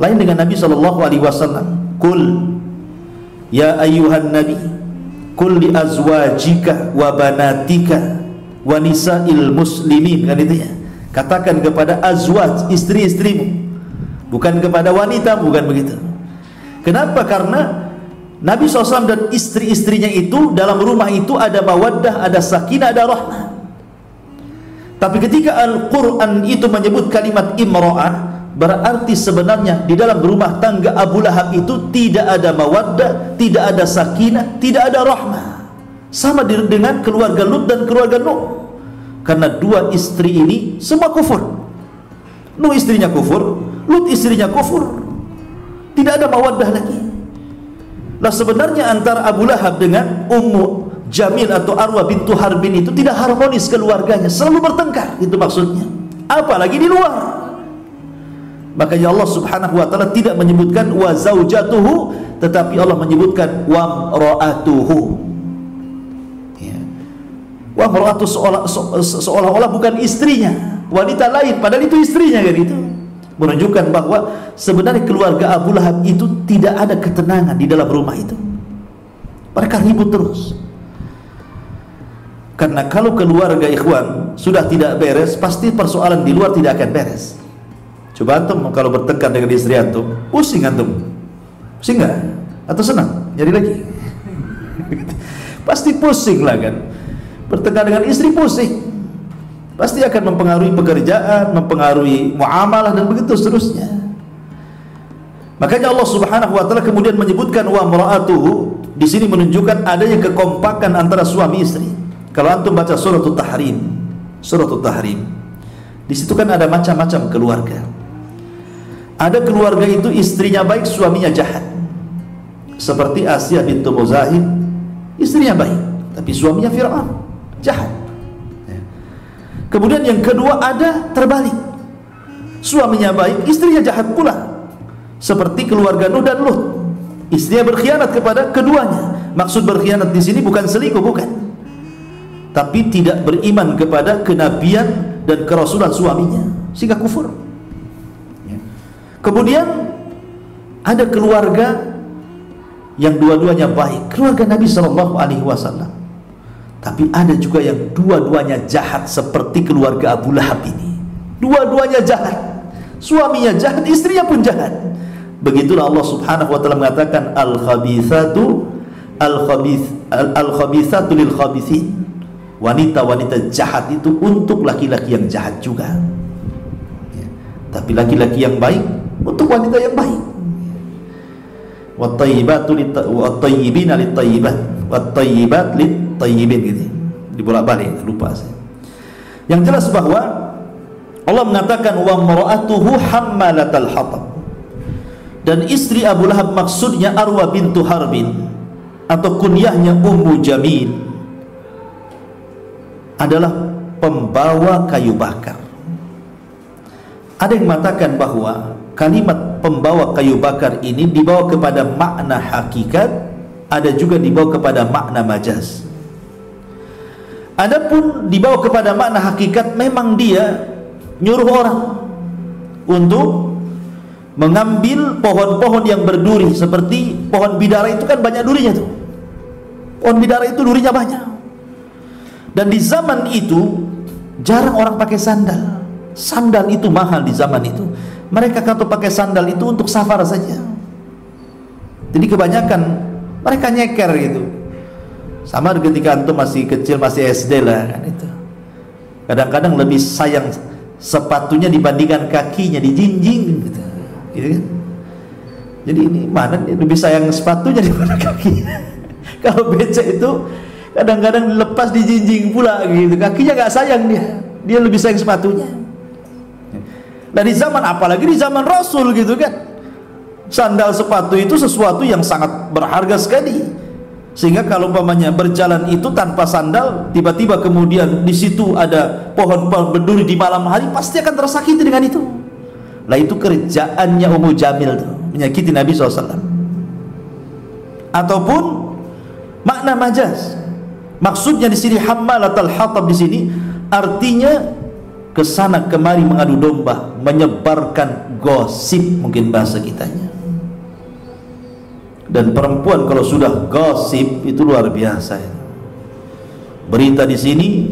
Lain dengan Nabi SAW. Kul ya ayyuhan nabi, kul li azwajika wa banatika wa nisa'il muslimin, kan itu ya. Katakan kepada azwaj, istri-istrimu, bukan kepada wanita, bukan begitu. Kenapa? Karena Nabi SAW dan istri-istrinya itu dalam rumah itu ada mawaddah, ada sakinah, ada rahmah. Tapi ketika Al-Quran itu menyebut kalimat imra'ah, berarti sebenarnya di dalam rumah tangga Abu Lahab itu tidak ada mawaddah, tidak ada sakinah, tidak ada rahmah. Sama dengan keluarga Lut dan keluarga Nuh. Karena dua istri ini semua kufur. Nuh istrinya kufur, Lut istrinya kufur. Tidak ada mawaddah lagi. Nah, sebenarnya antara Abu Lahab dengan Ummu Jamil atau Arwa bintu Harbin itu tidak harmonis keluarganya, selalu bertengkar, itu maksudnya. Apalagi di luar. Makanya Allah Subhanahu wa ta'ala tidak menyebutkan wa zaujatuhu, tetapi Allah menyebutkan wa imra'atuhu, ya. Wa imra'atu seolah-olah bukan istrinya, wanita lain, padahal itu istrinya, kan itu. menunjukkan bahwa sebenarnya keluarga Abu Lahab itu tidak ada ketenangan di dalam rumah itu. Mereka ribut terus. Karena kalau keluarga ikhwan sudah tidak beres, pasti persoalan di luar tidak akan beres. Coba antum kalau bertengkar dengan istri antum, pusing antum. Pusing nggak? Atau senang? Jadi lagi. Pasti pusing lah kan. Bertengkar dengan istri pusing. Pasti akan mempengaruhi pekerjaan, mempengaruhi muamalah dan begitu seterusnya. Makanya Allah Subhanahu wa taala kemudian menyebutkan wa mar'atuhu, di sini menunjukkan adanya kekompakan antara suami istri. Kalau antum baca suratul Tahrim, di situ kan ada macam-macam keluarga. Ada keluarga itu istrinya baik, suaminya jahat. Seperti Asia bintu Muzahim, istrinya baik, tapi suaminya Fir'aun, jahat. Kemudian yang kedua ada terbalik, suaminya baik, istrinya jahat pula. Seperti keluarga Nuh dan Lut, istrinya berkhianat kepada keduanya. Maksud berkhianat di sini bukan selingkuh, bukan, tapi tidak beriman kepada kenabian dan kerasulan suaminya sehingga kufur. Kemudian ada keluarga yang dua-duanya baik, keluarga Nabi SAW. Tapi ada juga yang dua-duanya jahat, seperti keluarga Abu Lahab ini. Dua-duanya jahat, suaminya jahat, istrinya pun jahat. Begitulah Allah Subhanahu wa taala mengatakan al-khabithatu lil khabithin. Wanita-wanita jahat itu untuk laki-laki yang jahat juga. Tapi laki-laki yang baik untuk wanita yang baik. Wat-tayyibina lit-tayyibat, wat-tayyibat lit-tayyibin, gitu. Dibolak-balik, lupa saya. Yang jelas bahwa Allah mengatakan wa mar'atuhu hammalatal hatab. Dan istri Abu Lahab maksudnya Arwa bintu Harbin atau kunyahnya Ummu Jamil, adalah pembawa kayu bakar. Ada yang mengatakan bahwa kalimat pembawa kayu bakar ini dibawa kepada makna hakikat, ada juga dibawa kepada makna majaz. Adapun dibawa kepada makna hakikat, memang dia nyuruh orang untuk mengambil pohon-pohon yang berduri, seperti pohon bidara itu kan banyak durinya tuh. Pohon bidara itu durinya banyak. Dan di zaman itu jarang orang pakai sandal. Sandal itu mahal di zaman itu. Mereka kalau pakai sandal itu untuk safar saja. Jadi kebanyakan mereka nyeker gitu. Sama ketika antum masih kecil, masih SD lah kan itu. Kadang-kadang lebih sayang sepatunya dibandingkan kakinya, dijinjing gitu. Gitu kan? Jadi ini mana lebih sayang sepatunya daripada kakinya. Kalau becek itu kadang-kadang dilepas dijinjing pula gitu. Kakinya nggak sayang dia lebih sayang sepatunya. Dan di zaman, apalagi di zaman Rasul gitu kan, sandal sepatu itu sesuatu yang sangat berharga sekali. Sehingga kalau umpamanya berjalan itu tanpa sandal, tiba-tiba kemudian di situ ada pohon-pohon berduri di malam hari, pasti akan tersakiti dengan itu. Lah itu kerjaannya Ummu Jamil tuh, menyakiti Nabi SAW. Ataupun makna majaz, maksudnya di sini hammalatal hatab, di sini artinya kesana kemari mengadu domba, menyebarkan gosip, mungkin bahasa kitanya. Dan perempuan kalau sudah gosip itu luar biasa. Berita di sini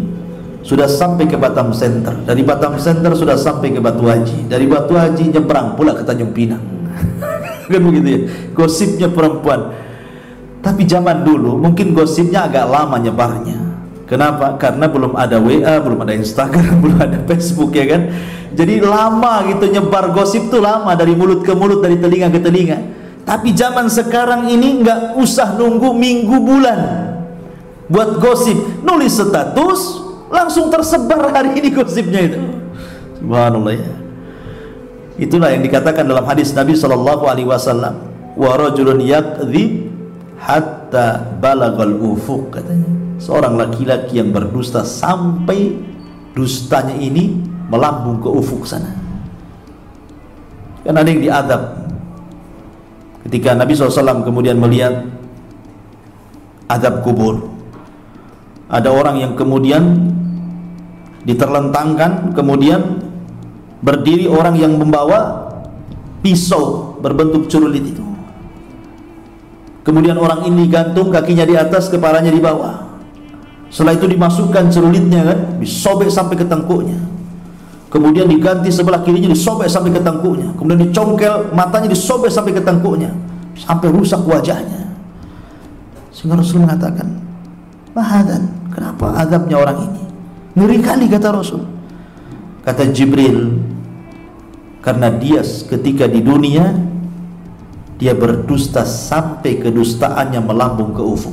sudah sampai ke Batam Center, dari Batam Center sudah sampai ke Batu Haji, dari Batu Haji nyebrang pula ke Tanjung Pinang. Kan begitu ya, gosipnya perempuan. Tapi zaman dulu mungkin gosipnya agak lama nyebarnya. Kenapa? Karena belum ada WA, belum ada Instagram, belum ada Facebook, ya kan? Jadi lama gitu nyebar gosip tuh, lama, dari mulut ke mulut, dari telinga ke telinga. Tapi zaman sekarang ini nggak usah nunggu minggu bulan buat gosip, nulis status langsung tersebar hari ini gosipnya itu. Subhanallah ya. Itulah yang dikatakan dalam hadis Nabi SAW, wa rajulun yakdzib hatta balagal ufuq, katanya. Seorang laki-laki yang berdusta sampai dustanya ini melambung ke ufuk sana. Kan ada yang diadab. Ketika Nabi SAW kemudian melihat azab kubur, ada orang yang kemudian diterlentangkan, kemudian berdiri orang yang membawa pisau berbentuk celurit itu. Kemudian orang ini gantung, kakinya di atas, kepalanya di bawah. Setelah itu dimasukkan celulitnya kan, disobek sampai ke tengkuknya. Kemudian diganti sebelah kirinya, disobek sampai ke tengkuknya. Kemudian dicongkel, matanya disobek sampai ke tengkuknya, sampai rusak wajahnya. Sehingga Rasul mengatakan, "Mahadan, kenapa azabnya orang ini? Ngeri kali," kata Rasul. Kata Jibril, karena dia ketika di dunia dia berdusta sampai kedustaannya melambung ke ufuk.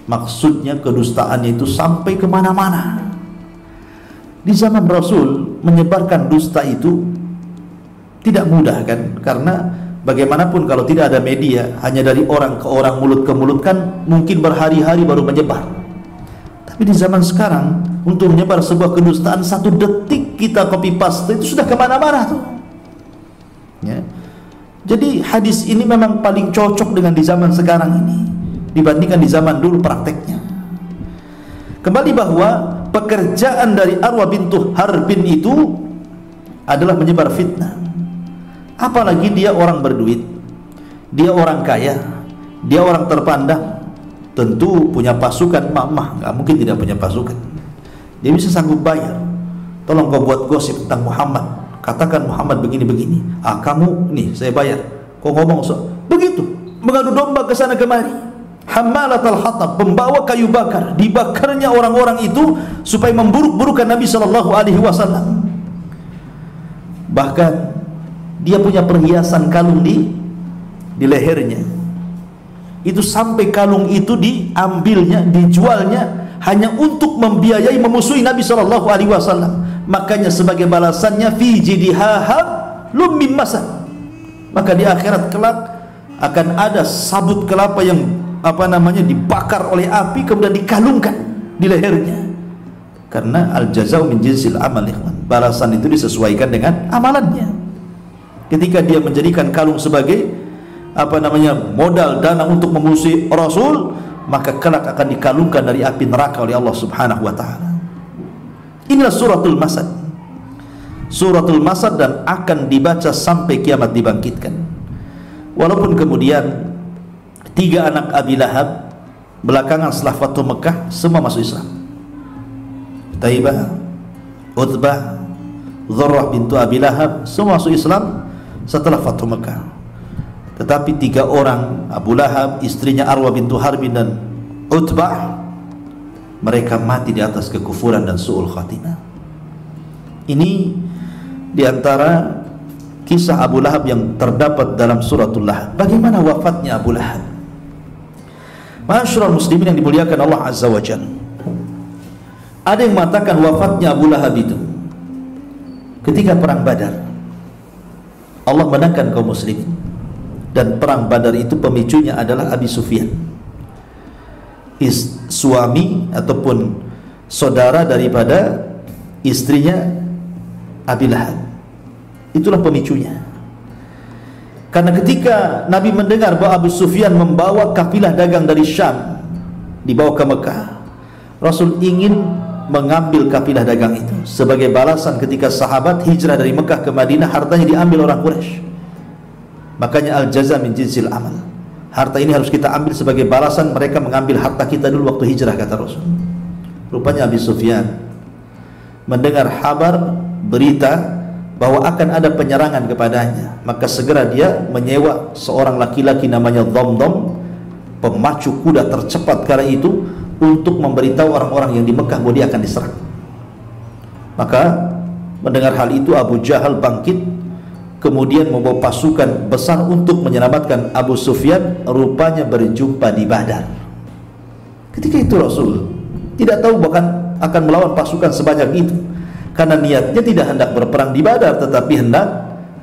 Maksudnya kedustaannya itu sampai kemana-mana. Di zaman Rasul menyebarkan dusta itu tidak mudah kan, karena bagaimanapun kalau tidak ada media, hanya dari orang ke orang, mulut ke mulut kan mungkin berhari-hari baru menyebar. Tapi di zaman sekarang untuk menyebar sebuah kedustaan 1 detik kita copy paste itu sudah kemana-mana tuh ya. Jadi hadis ini memang paling cocok dengan di zaman sekarang ini dibandingkan di zaman dulu prakteknya. Kembali bahwa pekerjaan dari Arwah bintu Harbin itu adalah menyebar fitnah. Apalagi dia orang berduit, dia orang kaya, dia orang terpandang, tentu punya pasukan. Mamah nggak mungkin tidak punya pasukan. Dia bisa sanggup bayar, tolong kau buat gosip tentang Muhammad, katakan Muhammad begini-begini. Ah, kamu nih saya bayar. Kau ngomong begitu, mengadu domba ke sana kemari. Hammalatul hatab, pembawa kayu bakar, dibakarnya orang-orang itu supaya memburuk-burukan Nabi sallallahu alaihi wasallam. Bahkan dia punya perhiasan kalung di lehernya. Itu sampai kalung itu diambilnya, dijualnya hanya untuk membiayai memusuhi Nabi sallallahu alaihi wasallam. Makanya sebagai balasannya fi jidiha lum min masad. Maka di akhirat kelak akan ada sabut kelapa yang dibakar oleh api kemudian dikalungkan di lehernya. Karena al jazau min jinsil amal, ikhwan. Balasan itu disesuaikan dengan amalannya. Ketika dia menjadikan kalung sebagai modal dana untuk memusuhi Rasul, maka kelak akan dikalungkan dari api neraka oleh Allah Subhanahu wa taala. Inilah suratul Masad. Suratul Masad dan akan dibaca sampai kiamat dibangkitkan. Walaupun kemudian 3 anak Abi Lahab belakangan setelah Fathu Mekah semua masuk Islam. Taibah, Utbah, Dzurrah bintu Abi Lahab semua masuk Islam setelah Fathu Mekah. Tetapi 3 orang, Abu Lahab, istrinya Arwah bintu Harbin dan Utbah, mereka mati di atas kekufuran dan su'ul khatimah. Ini diantara kisah Abu Lahab yang terdapat dalam suratul Lahab. Bagaimana wafatnya Abu Lahab? Ma'asyiral muslimin yang dimuliakan Allah Azza wa Jalla, ada yang mengatakan wafatnya Abu Lahab itu ketika perang Badar. Allah menangkan kaum muslimin, dan perang Badar itu pemicunya adalah Abi Sufyan, suami ataupun saudara daripada istrinya Abi Lahab. Itulah pemicunya. Karena ketika Nabi mendengar bahwa Abu Sufyan membawa kafilah dagang dari Syam dibawa ke Mekah, Rasul ingin mengambil kafilah dagang itu sebagai balasan ketika sahabat hijrah dari Mekah ke Madinah, hartanya diambil orang Quraisy. Makanya al-jaza min jinsil amal. Harta ini harus kita ambil sebagai balasan mereka mengambil harta kita dulu waktu hijrah, kata Rasul. Rupanya Abi Sufyan mendengar kabar berita bahwa akan ada penyerangan kepadanya, maka segera dia menyewa seorang laki-laki namanya Dhamdham, pemacu kuda tercepat kala itu, untuk memberitahu orang-orang yang di Mekah bahwa dia akan diserang. Maka mendengar hal itu Abu Jahal bangkit, kemudian membawa pasukan besar untuk menyelamatkan Abu Sufyan. Rupanya berjumpa di Badar. Ketika itu Rasul tidak tahu bahkan akan melawan pasukan sebanyak itu, karena niatnya tidak hendak berperang di Badar, tetapi hendak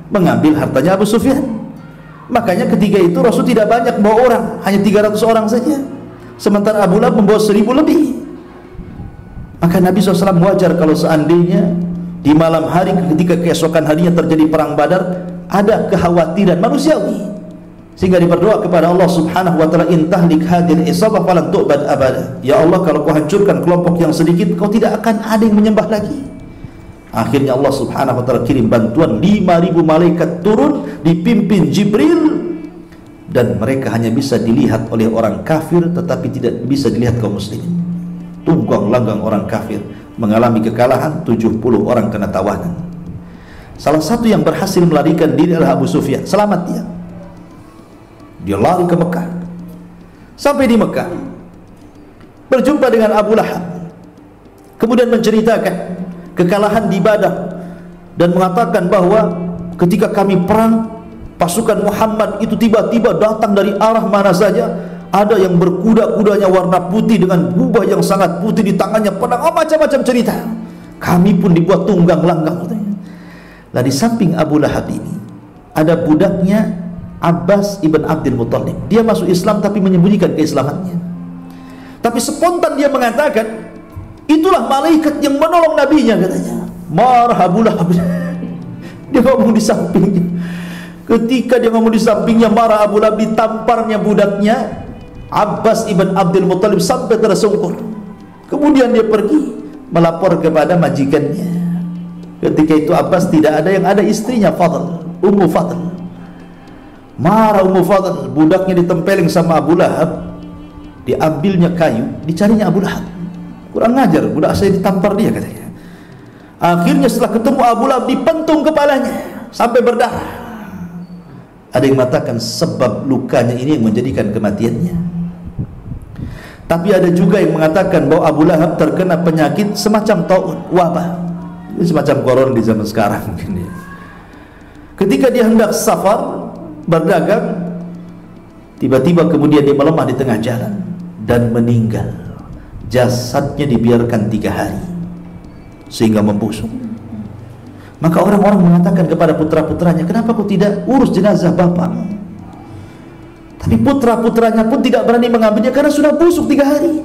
mengambil hartanya Abu Sufyan. Makanya ketika itu Rasul tidak banyak membawa orang, hanya 300 orang saja, sementara Abu Lahab membawa 1000 lebih. Maka Nabi SAW wajar kalau seandainya di malam hari ketika keesokan harinya terjadi perang Badar, ada kekhawatiran manusiawi, sehingga diberdoa kepada Allah Subhanahu wa taala, intahlik hadil isabah falan tu'bad abada. Ya Allah, kalau kau hancurkan kelompok yang sedikit, kau tidak akan ada yang menyembah lagi. Akhirnya Allah subhanahu wa ta'ala kirim bantuan, 5.000 malaikat turun dipimpin Jibril, dan mereka hanya bisa dilihat oleh orang kafir tetapi tidak bisa dilihat kaum muslimin. Tunggang langgang orang kafir mengalami kekalahan, 70 orang kena tawanan. Salah satu yang berhasil melarikan diri adalah Abu Sufyan. Selamat dia lari ke Mekah. Sampai di Mekah berjumpa dengan Abu Lahab, kemudian menceritakan kekalahan di Badar dan mengatakan bahwa ketika kami perang, pasukan Muhammad itu tiba-tiba datang dari arah mana saja. Ada yang berkuda-kudanya warna putih dengan jubah yang sangat putih, di tangannya pedang, macam-macam cerita. Kami pun dibuat tunggang langgang. Nah, di samping Abu Lahab ini ada budaknya Abbas ibn Abdul Muttalib. Dia masuk Islam tapi menyembunyikan keislamannya. Tapi spontan dia mengatakan, itulah malaikat yang menolong nabinya, katanya. Marah Abu Lahab. Dia ngomong di sampingnya. Ketika dia ngomong di sampingnya, marah Abu Lahab, ditamparnya budaknya Abbas ibn Abdul Muttalib sampai tersungkur. Kemudian dia pergi melapor kepada majikannya. Ketika itu Abbas tidak ada, yang ada istrinya Fadl, Ummu Fadl. Marah Ummu Fadl, budaknya ditempeling sama Abu Lahab. Diambilnya kayu, dicarinya Abu Lahab. Kurang ngajar, budak saya ditampar dia, katanya. Akhirnya setelah ketemu Abu Lahab, dipentung kepalanya sampai berdarah. Ada yang mengatakan sebab lukanya ini yang menjadikan kematiannya. Tapi ada juga yang mengatakan bahwa Abu Lahab terkena penyakit semacam taun, wabah. Ini semacam corona di zaman sekarang mungkin ya. Ketika dia hendak safar berdagang, tiba-tiba kemudian dia melemah di tengah jalan dan meninggal. Jasadnya dibiarkan 3 hari sehingga membusuk. Maka orang-orang mengatakan kepada putra-putranya, kenapa kau tidak urus jenazah bapakmu? Tapi putra-putranya pun tidak berani mengambilnya karena sudah busuk 3 hari.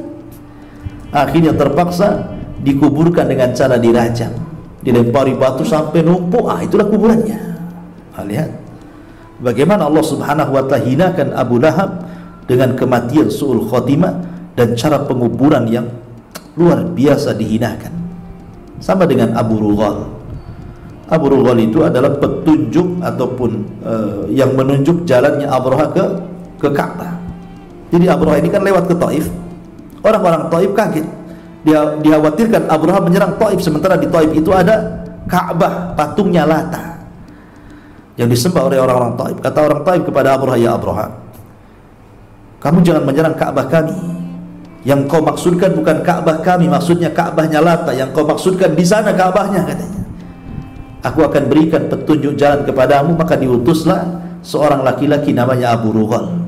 Akhirnya terpaksa dikuburkan dengan cara dirajam, dilempari batu sampai numpuk. Itulah kuburannya. Lihat bagaimana Allah subhanahu wa ta'ala hinakan Abu Lahab dengan kematian su'ul khotimah dan cara penguburan yang luar biasa dihinakan. Sama dengan Abu Rughal. Abu Rughal itu adalah petunjuk ataupun yang menunjuk jalannya Abraha ke Ka'bah. Jadi Abraha ini kan lewat ke Taif. Orang-orang Taif kaget. Dia dikhawatirkan Abraha menyerang Taif, sementara di Taif itu ada Ka'bah, patungnya Lata yang disembah oleh orang-orang Taif. Kata orang Taif kepada Abraha, ya Abraha, kamu jangan menyerang Ka'bah kami. Yang kau maksudkan bukan Ka'bah kami, maksudnya Ka'bahnya Lata. Yang kau maksudkan di sana Ka'bahnya, katanya. Aku akan berikan petunjuk jalan kepadamu. Maka diutuslah seorang laki-laki namanya Abu Rughal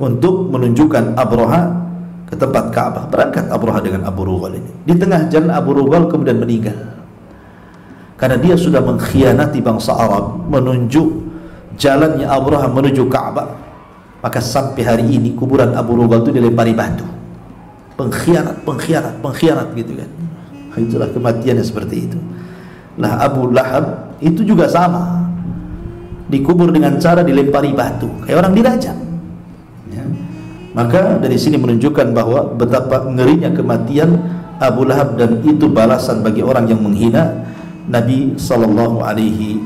untuk menunjukkan Abraha ke tempat Ka'bah. Berangkat Abraha dengan Abu Rughal ini. Di tengah jalan Abu Rughal kemudian meninggal karena dia sudah mengkhianati bangsa Arab, menunjuk jalannya Abraha menuju Ka'bah. Maka sampai hari ini kuburan Abu Rughal itu dilempari batu. Pengkhianat gitu kan. Itulah kematiannya seperti itu. Lah Abu Lahab itu juga sama, dikubur dengan cara dilempari batu, kayak orang dirajam ya. Maka dari sini menunjukkan bahwa betapa ngerinya kematian Abu Lahab, dan itu balasan bagi orang yang menghina Nabi sallallahu alaihi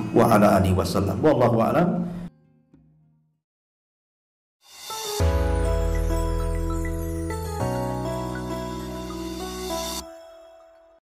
wasallam. Wallahu a'lam.